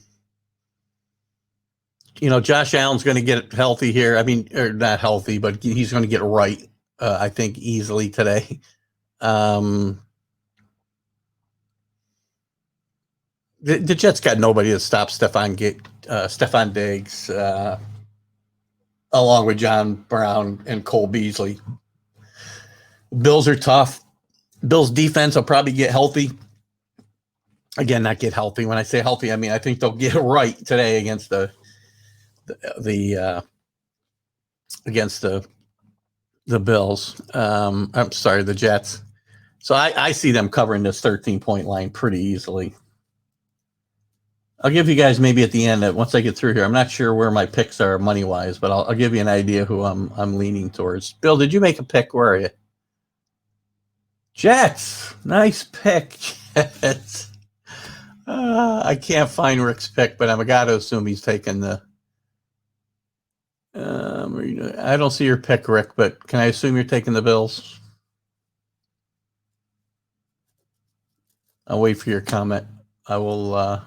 Allen's going to get healthy here. I mean, or not healthy, but he's going to get right, I think, easily today. The Jets got nobody to stop Stephon Diggs, along with John Brown and Cole Beasley. Bills are tough. Bills defense will probably get healthy. Again, not get healthy. When I say healthy, I mean I think they'll get it right today against the Bills. I'm sorry, the Jets. So I see them covering this 13-point line pretty easily. I'll give you guys maybe at the end, once I get through here. I'm not sure where my picks are money-wise, but I'll give you an idea who I'm leaning towards. Bill, did you make a pick? Where are you? Jets. Nice pick, Jets. I can't find Rick's pick, but I'm got to assume he's taking the. I don't see your pick, Rick, but can I assume you're taking the Bills? I'll wait for your comment. I will.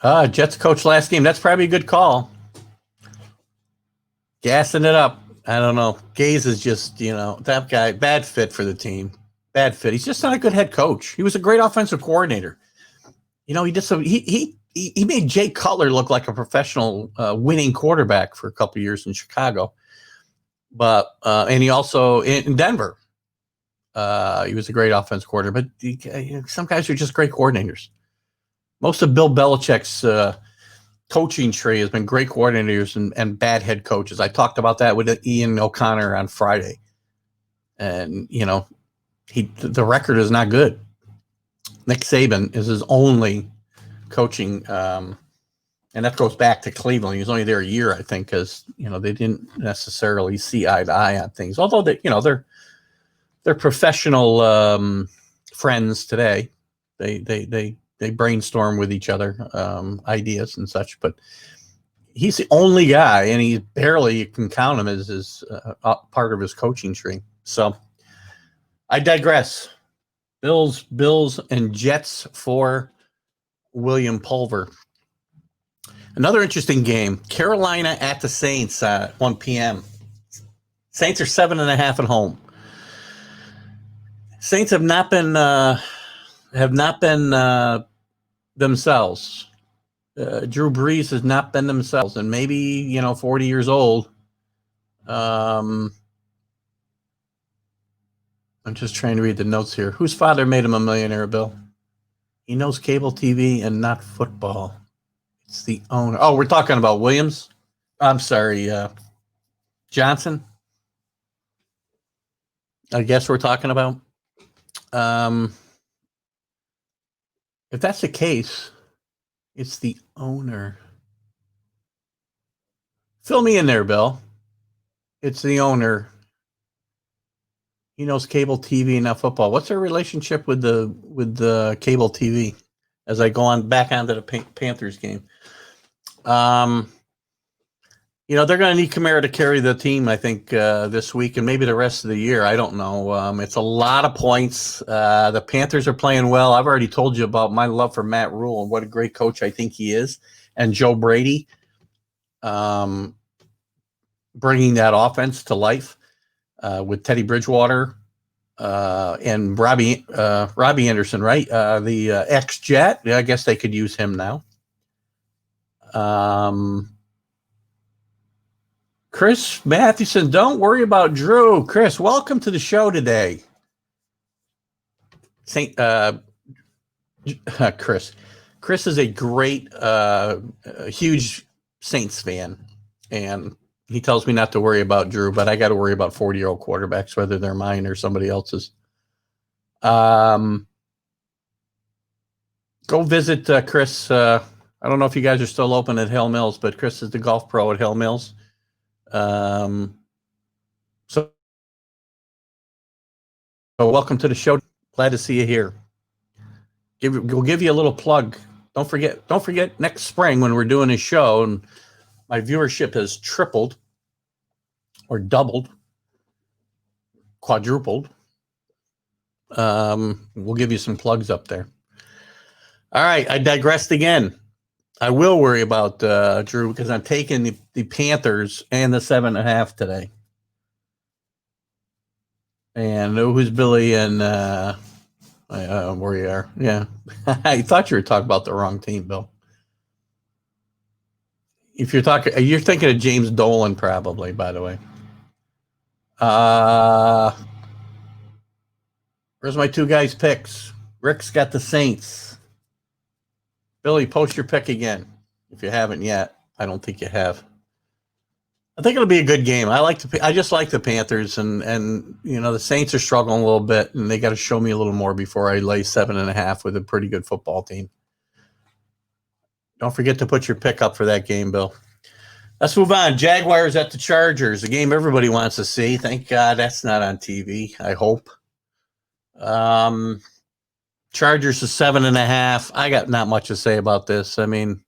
Jets coach last game. That's probably a good call. Gassing it up. I don't know. Gaze is just, that guy, bad fit for the team. Bad fit. He's just not a good head coach. He was a great offensive coordinator. He did some. He made Jay Cutler look like a professional winning quarterback for a couple of years in Chicago. But and he also in Denver. He was a great offensive coordinator. But some guys are just great coordinators. Most of Bill Belichick's coaching tree has been great coordinators and bad head coaches. I talked about that with Ian O'Connor on Friday. And, the record is not good. Nick Saban is his only coaching, and that goes back to Cleveland. He was only there a year, I think, because, they didn't necessarily see eye to eye on things. Although, they're professional friends today. They brainstorm with each other, ideas and such, but he's the only guy, and he barely can count him as his part of his coaching tree. So I digress. Bills, and Jets for William Pulver. Another interesting game. Carolina at the Saints at 1 p.m. Saints are 7.5 at home. Saints have not been themselves. Drew Brees has not been themselves, and maybe 40 years old. I'm just trying to read the notes here. Whose father made him a millionaire, Bill? He knows cable TV and not football. It's the owner. Oh, we're talking about Williams? I'm sorry, Johnson? I guess we're talking about. If that's the case, it's the owner. Fill me in there, Bill. It's the owner. He knows cable TV and not football. What's their relationship with the cable TV? As I go on back onto the Panthers game, they're going to need Kamara to carry the team. I think this week and maybe the rest of the year. I don't know. It's a lot of points. The Panthers are playing well. I've already told you about my love for Matt Rule and what a great coach I think he is, and Joe Brady, bringing that offense to life. With Teddy Bridgewater and Robbie Anderson, right? The ex-Jet. Yeah, I guess they could use him now. Chris Matheson, don't worry about Drew. Chris, welcome to the show today. Chris is a great, huge Saints fan, and he tells me not to worry about Drew, but I got to worry about 40-year-old quarterbacks, whether they're mine or somebody else's. Go visit Chris. I don't know if you guys are still open at Hill Mills, but Chris is the golf pro at Hill Mills. So welcome to the show. Glad to see you here. We'll give you a little plug. Don't forget next spring when we're doing a show, and my viewership has tripled or doubled, quadrupled. We'll give you some plugs up there. All right, I digressed again. I will worry about Drew because I'm taking the Panthers and the 7.5 today. And who's Billy and where you are? Yeah, I thought you were talking about the wrong team, Bill. If you're thinking of James Dolan, probably. By the way, where's my two guys' picks? Rick's got the Saints. Billy, post your pick again if you haven't yet. I don't think you have. I think it'll be a good game. I just like the Panthers, and the Saints are struggling a little bit, and they got to show me a little more before I lay 7.5 with a pretty good football team. Don't forget to put your pick up for that game, Bill. Let's move on. Jaguars at the Chargers, a game everybody wants to see. Thank God that's not on TV, I hope. Chargers is 7.5. I got not much to say about this. I mean,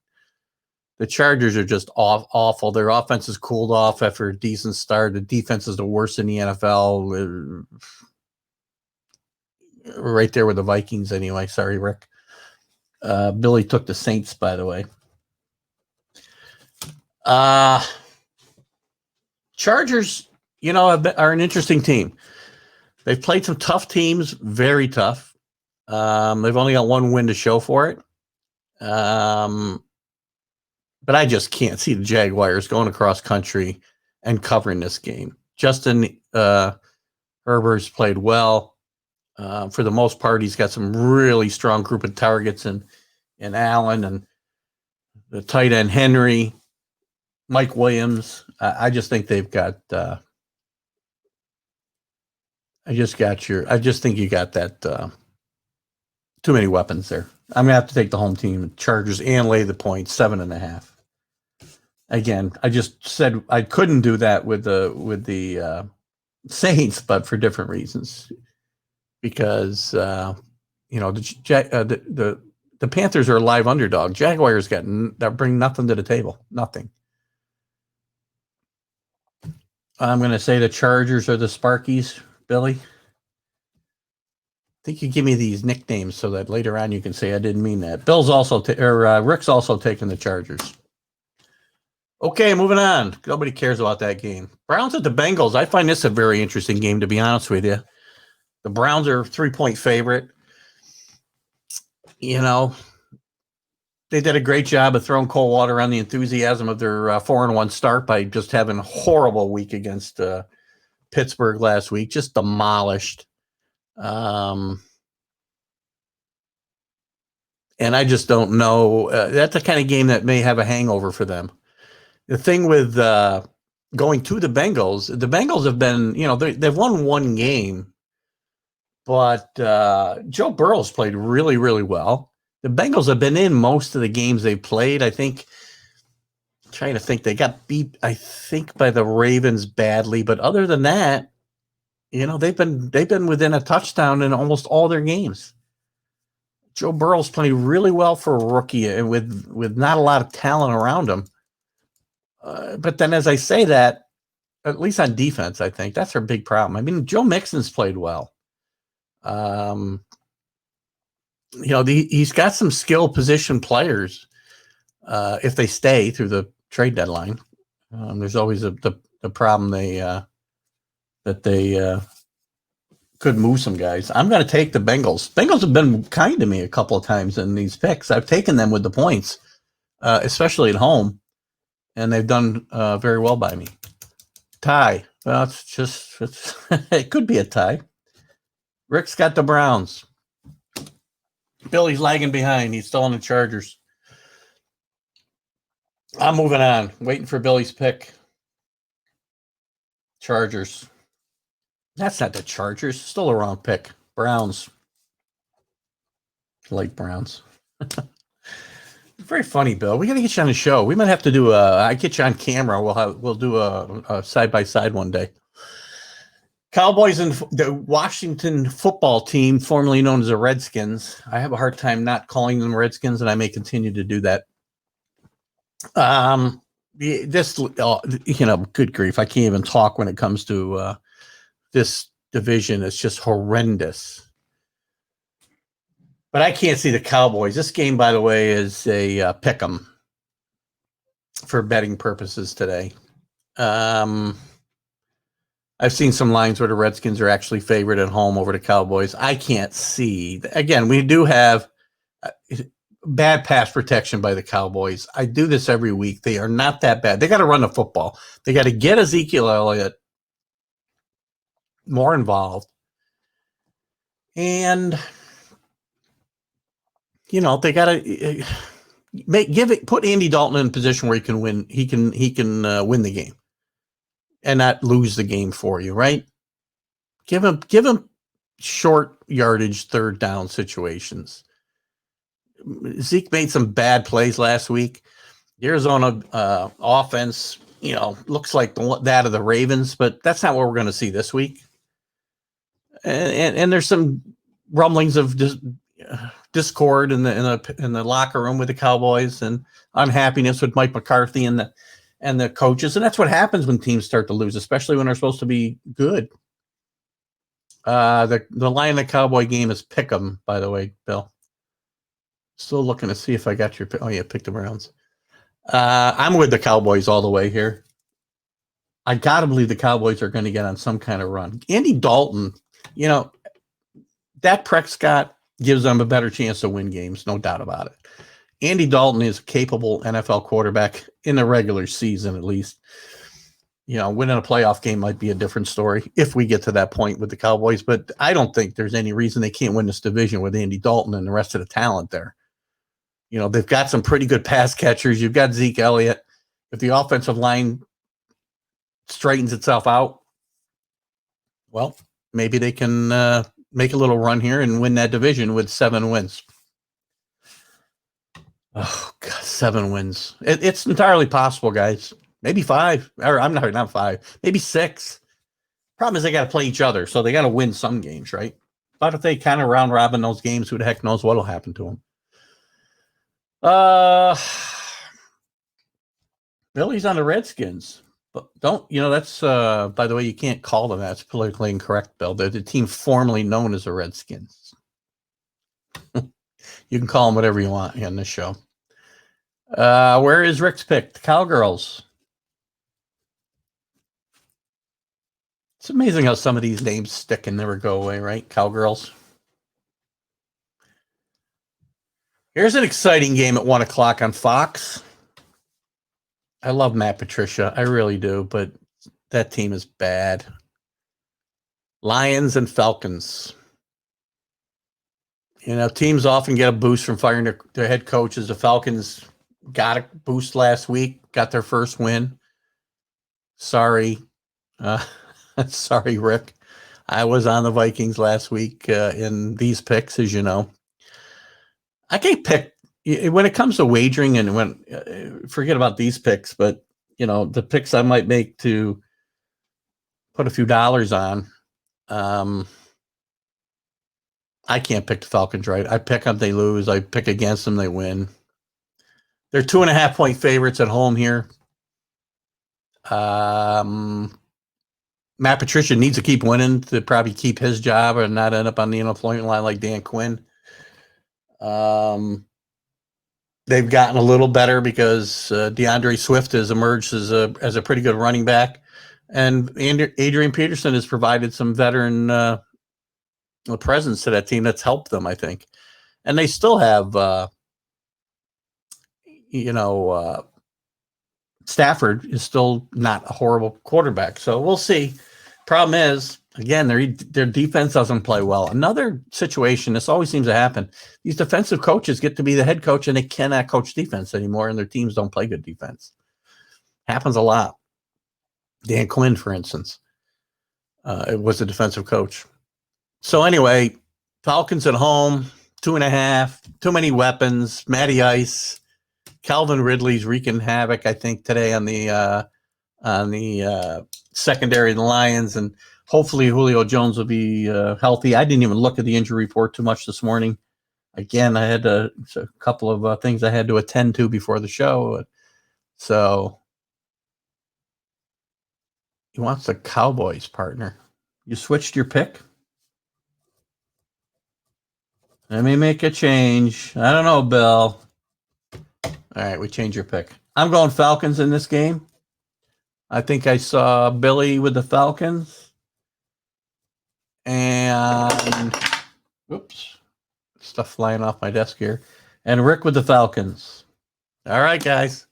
the Chargers are just awful. Their offense has cooled off after a decent start. The defense is the worst in the NFL. Right there with the Vikings anyway. Sorry, Rick. Billy took the Saints, by the way. Chargers, are an interesting team. They've played some tough teams, very tough. They've only got one win to show for it. But I just can't see the Jaguars going across country and covering this game. Justin Herbert's played well. For the most part, he's got some really strong group of targets in Allen and the tight end Henry, Mike Williams. I just think they've got. I just think you got that. Too many weapons there. I'm gonna have to take the home team, Chargers, and lay the point 7.5. Again, I just said I couldn't do that with the Saints, but for different reasons. Because the Panthers are a live underdog. Jaguars that bring nothing to the table. Nothing. I'm going to say the Chargers are the Sparkies, Billy. I think you give me these nicknames so that later on you can say I didn't mean that. Rick's also taking the Chargers. Okay, moving on. Nobody cares about that game. Browns at the Bengals. I find this a very interesting game, to be honest with you. The Browns are a 3-point favorite. They did a great job of throwing cold water on the enthusiasm of their 4-1 start by just having a horrible week against Pittsburgh last week, just demolished. And I just don't know. That's the kind of game that may have a hangover for them. The thing with going to the Bengals have been, they've won one game, but Joe Burrow's played really, really well. The Bengals have been in most of the games they played. I think, trying to think, they got beat, I think, by the Ravens badly. But other than that, they've been within a touchdown in almost all their games. Joe Burrow's playing really well for a rookie and with not a lot of talent around him. But then as I say that, at least on defense, I think that's their big problem. I mean, Joe Mixon's played well. He's got some skill position players if they stay through the trade deadline. There's always the problem that they could move some guys. I'm going to take the Bengals. Bengals have been kind to me a couple of times in these picks. I've taken them with the points, especially at home, and they've done very well by me. Tie. Well, it could be a tie. Rick's got the Browns. Billy's lagging behind. He's still on the Chargers. I'm moving on. Waiting for Billy's pick. Chargers. That's not the Chargers. Still a wrong pick. Browns. Like Browns. Very funny, Bill. We got to get you on the show. We might have to do I get you on camera. We'll do a side-by-side one day. Cowboys and the Washington football team, formerly known as the Redskins. I have a hard time not calling them Redskins, and I may continue to do that. Good grief. I can't even talk when it comes to this division. It's just horrendous. But I can't see the Cowboys. This game, by the way, is a pick 'em for betting purposes today. I've seen some lines where the Redskins are actually favored at home over the Cowboys. I can't see. Again, we do have bad pass protection by the Cowboys. I do this every week. They are not that bad. They got to run the football. They got to get Ezekiel Elliott more involved. And, they got to put Andy Dalton in a position where he can win. He can win the game and not lose the game for you, right? Give him short yardage, third down situations. Zeke made some bad plays last week. The Arizona offense, looks like that of the Ravens, but that's not what we're going to see this week. And there's some rumblings of discord in the locker room with the Cowboys and unhappiness with Mike McCarthy and the coaches, and that's what happens when teams start to lose, especially when they're supposed to be good. The line of the Cowboy game is pick 'em, by the way, Bill. Still looking to see if I got your. Oh yeah, pick the Browns. I'm with the Cowboys all the way here. I gotta believe the Cowboys are going to get on some kind of run. Andy Dalton, Dak Prescott gives them a better chance to win games, no doubt about it. Andy Dalton is a capable NFL quarterback in the regular season, at least. Winning a playoff game might be a different story if we get to that point with the Cowboys, but I don't think there's any reason they can't win this division with Andy Dalton and the rest of the talent there. They've got some pretty good pass catchers. You've got Zeke Elliott. If the offensive line straightens itself out, well, maybe they can make a little run here and win that division with 7 wins. Oh, God, 7 wins. It's entirely possible, guys. Maybe 5. Or I'm not 5. Maybe 6. Problem is they got to play each other, so they got to win some games, right? But if they kind of round robin those games, who the heck knows what'll happen to them? Billy's on the Redskins. But that's, by the way, you can't call them that. It's politically incorrect, Bill. They're the team formerly known as the Redskins. You can call them whatever you want on this show. Where is Rick's pick? The Cowgirls. It's amazing how some of these names stick and never go away, right? Cowgirls. Here's an exciting game at 1 o'clock on Fox. I love Matt Patricia. I really do, but that team is bad. Lions and Falcons. Teams often get a boost from firing their head coaches. The Falcons got a boost last week, got their first win. Sorry. Sorry, Rick. I was on the Vikings last week in these picks, as you know. I can't pick when it comes to wagering, and when forget about these picks, but the picks I might make to put a few dollars on. I can't pick the Falcons right. I pick them, they lose. I pick against them, they win. They're 2.5-point favorites at home here. Matt Patricia needs to keep winning to probably keep his job and not end up on the unemployment line like Dan Quinn. They've gotten a little better because DeAndre Swift has emerged as a pretty good running back, and Adrian Peterson has provided some veteran presence to that team that's helped them, I think. And they still have, Stafford is still not a horrible quarterback, so we'll see. Problem is, again, their defense doesn't play well. Another situation, this always seems to happen. These defensive coaches get to be the head coach, and they cannot coach defense anymore, and their teams don't play good defense. Happens a lot. Dan Quinn, for instance, was a defensive coach. So anyway, Falcons at home, 2.5, too many weapons. Matty Ice, Calvin Ridley's wreaking havoc, I think, today on the secondary of the Lions, and hopefully Julio Jones will be healthy. I didn't even look at the injury report too much this morning. Again, I had a couple of things I had to attend to before the show. So he wants the Cowboys, partner. You switched your pick? Let me make a change. I don't know, Bill. All right, we change your pick. I'm going Falcons in this game. I think I saw Billy with the Falcons. And, whoops, stuff flying off my desk here. And Rick with the Falcons. All right, guys.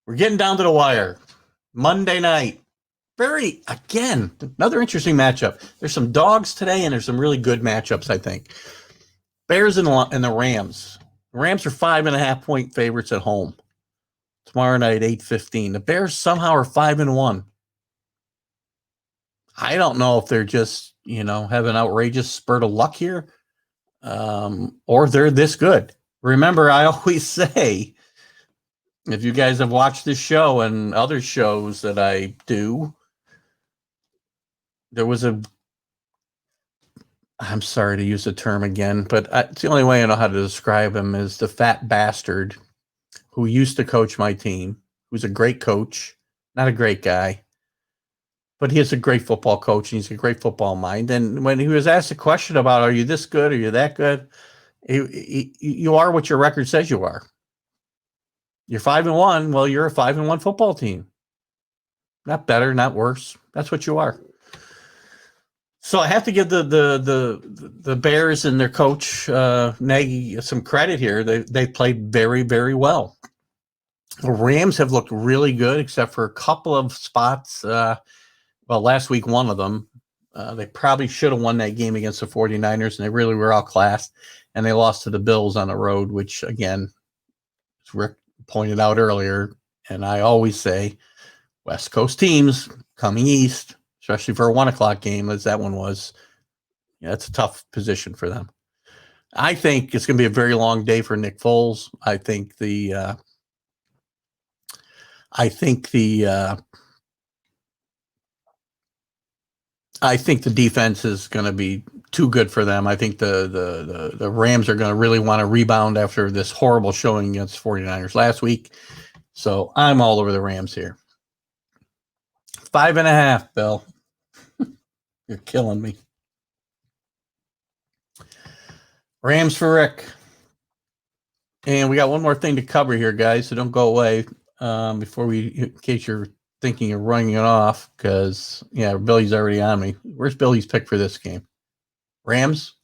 We're getting down to the wire. Monday night. Again, another interesting matchup. There's some dogs today, and there's some really good matchups, I think. Bears and the Rams. The Rams are 5.5-point favorites at home. Tomorrow night, 8:15. The Bears somehow are 5-1. I don't know if they're just, have an outrageous spurt of luck here, or they're this good. Remember, I always say, if you guys have watched this show and other shows that I do, there was a I'm sorry to use the term again, but it's the only way I know how to describe him is the fat bastard who used to coach my team, who's a great coach, not a great guy, but he is a great football coach and he's a great football mind. And when he was asked a question about, are you this good? Are you that good? You are what your record says you are. You're 5-1. Well, you're a 5-1 football team. Not better, not worse. That's what you are. So I have to give the Bears and their coach Nagy some credit here. They played very, very well. The Rams have looked really good, except for a couple of spots. Well, last week, one of them. They probably should have won that game against the 49ers, and they really were outclassed. And they lost to the Bills on the road, which, again, as Rick pointed out earlier, and I always say, West Coast teams coming east, especially for a 1 o'clock game, as that one was, it's a tough position for them. I think it's going to be a very long day for Nick Foles. I think the defense is going to be too good for them. I think the Rams are going to really want to rebound after this horrible showing against 49ers last week. So I'm all over the Rams here. 5.5, Bill. You're killing me. Rams for Rick. And we got one more thing to cover here, guys, so don't go away before in case you're thinking of running it off, because, Billy's already on me. Where's Billy's pick for this game? Rams?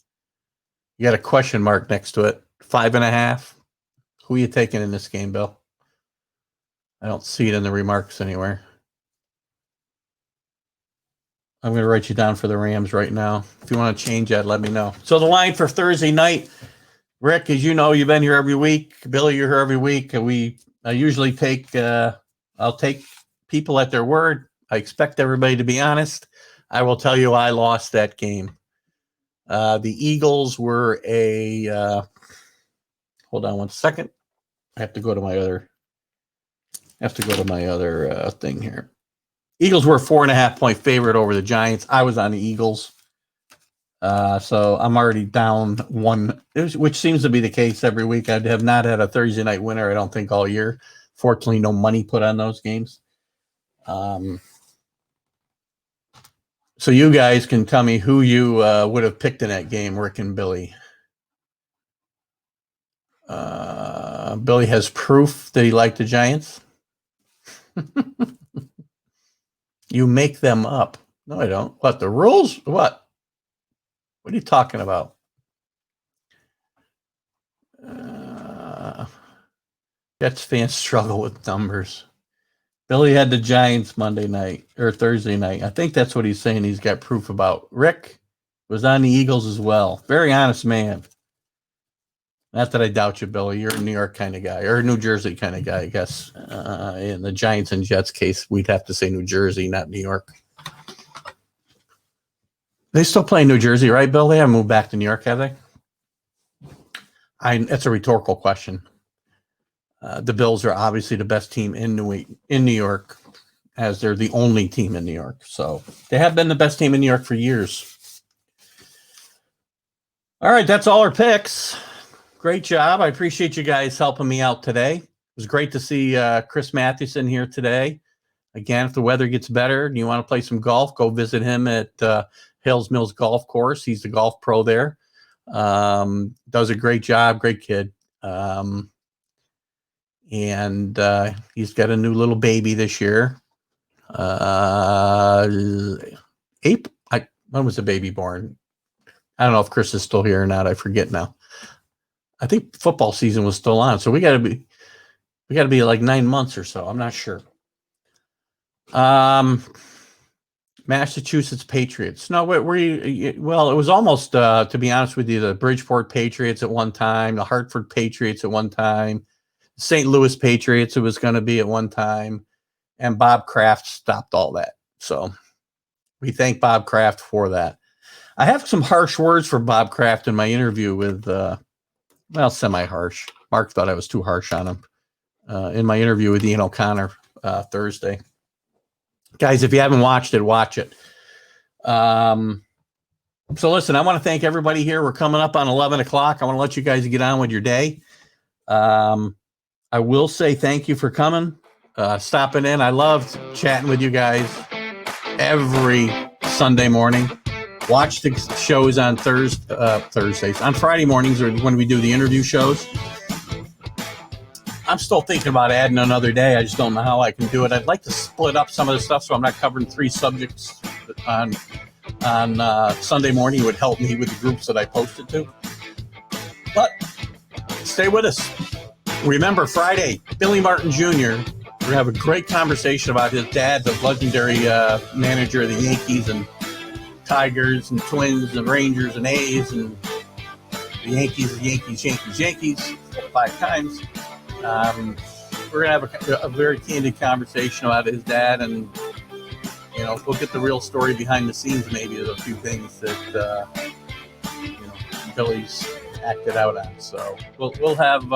You got a question mark next to it. 5.5. Who are you taking in this game, Bill? I don't see it in the remarks anywhere. I'm going to write you down for the Rams right now. If you want to change that, let me know. So the line for Thursday night, Rick, as you know, you've been here every week. Billy, you're here every week. I usually I'll take people at their word. I expect everybody to be honest. I will tell you I lost that game. The Eagles were hold on one second. I have to go to my other thing here. Eagles were a 4.5-point favorite over the Giants. I was on the Eagles. So I'm already down one, which seems to be the case every week. I have not had a Thursday night winner, I don't think, all year. Fortunately, no money put on those games. So you guys can tell me who you would have picked in that game, Rick and Billy. Billy has proof that he liked the Giants. You make them up. No, I don't. What, the rules? What? What are you talking about? Jets fans struggle with numbers. Billy had the Giants Monday night or Thursday night. I think that's what he's saying. He's got proof about. Rick was on the Eagles as well. Very honest man. Not that I doubt you, Billy. You're a New York kind of guy or a New Jersey kind of guy, I guess. In the Giants and Jets case, we'd have to say New Jersey, not New York. They still play in New Jersey, right, Bill? They haven't moved back to New York, have they? That's a rhetorical question. The Bills are obviously the best team in New York, as they're the only team in New York. So they have been the best team in New York for years. All right, that's all our picks. Great job. I appreciate you guys helping me out today. It was great to see Chris Mathewson here today. Again, if the weather gets better and you want to play some golf, go visit him at Hales Mills Golf Course. He's the golf pro there. Does a great job. Great kid. And he's got a new little baby this year. When was the baby born? I don't know if Chris is still here or not. I forget now. I think football season was still on, so we got to be like 9 months or so. I'm not sure. Massachusetts Patriots. No, well, it was almost, to be honest with you, the Bridgeport Patriots at one time, the Hartford Patriots at one time, St. Louis Patriots it was going to be at one time, and Bob Kraft stopped all that. So we thank Bob Kraft for that. I have some harsh words for Bob Kraft in my interview with, semi-harsh. Mark thought I was too harsh on him in my interview with Ian O'Connor Thursday. Guys, if you haven't watched it, watch it. So listen, I want to thank everybody here. We're coming up on 11 o'clock. I want to let you guys get on with your day. I will say thank you for coming, stopping in. I loved chatting with you guys every Sunday morning. Watch the shows on Thursdays. On Friday mornings or when we do the interview shows. I'm still thinking about adding another day. I just don't know how I can do it. I'd like to split up some of the stuff so I'm not covering 3 subjects on Sunday morning. It would help me with the groups that I posted to. But stay with us. Remember, Friday, Billy Martin Jr. We're going to have a great conversation about his dad, the legendary manager of the Yankees and Tigers and Twins and Rangers and A's and the Yankees, 5 times. We're going to have a very candid conversation about his dad, and we'll get the real story behind the scenes. Maybe there's a few things that Billy's acted out on. So we'll have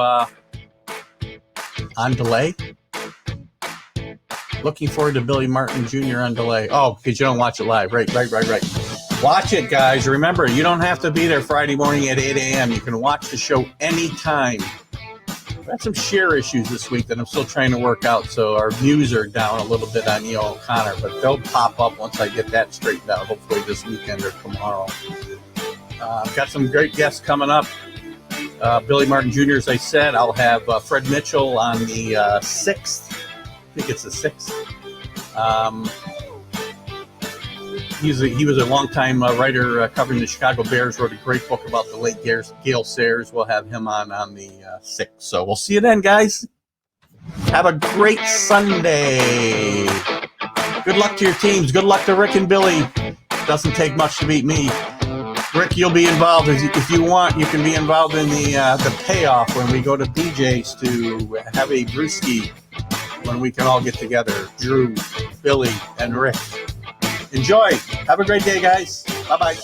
on delay. Looking forward to Billy Martin Jr. on delay. Oh, because you don't watch it live. Right. Watch it, guys. Remember, you don't have to be there Friday morning at 8 a.m. You can watch the show anytime. We had some share issues this week that I'm still trying to work out, so our views are down a little bit on Neil O'Connor, but they'll pop up once I get that straightened out, hopefully this weekend or tomorrow. I've got some great guests coming up. Billy Martin Jr., as I said. I'll have Fred Mitchell on the 6th. I think it's the 6th. He was a longtime writer covering the Chicago Bears, wrote a great book about the late Gale Sayers. We'll have him on the 6th. So we'll see you then, guys. Have a great Sunday. Good luck to your teams. Good luck to Rick and Billy. Doesn't take much to beat me. Rick, you'll be involved. If you want, you can be involved in the payoff when we go to BJ's to have a brewski when we can all get together. Drew, Billy, and Rick. Enjoy. Have a great day, guys. Bye-bye.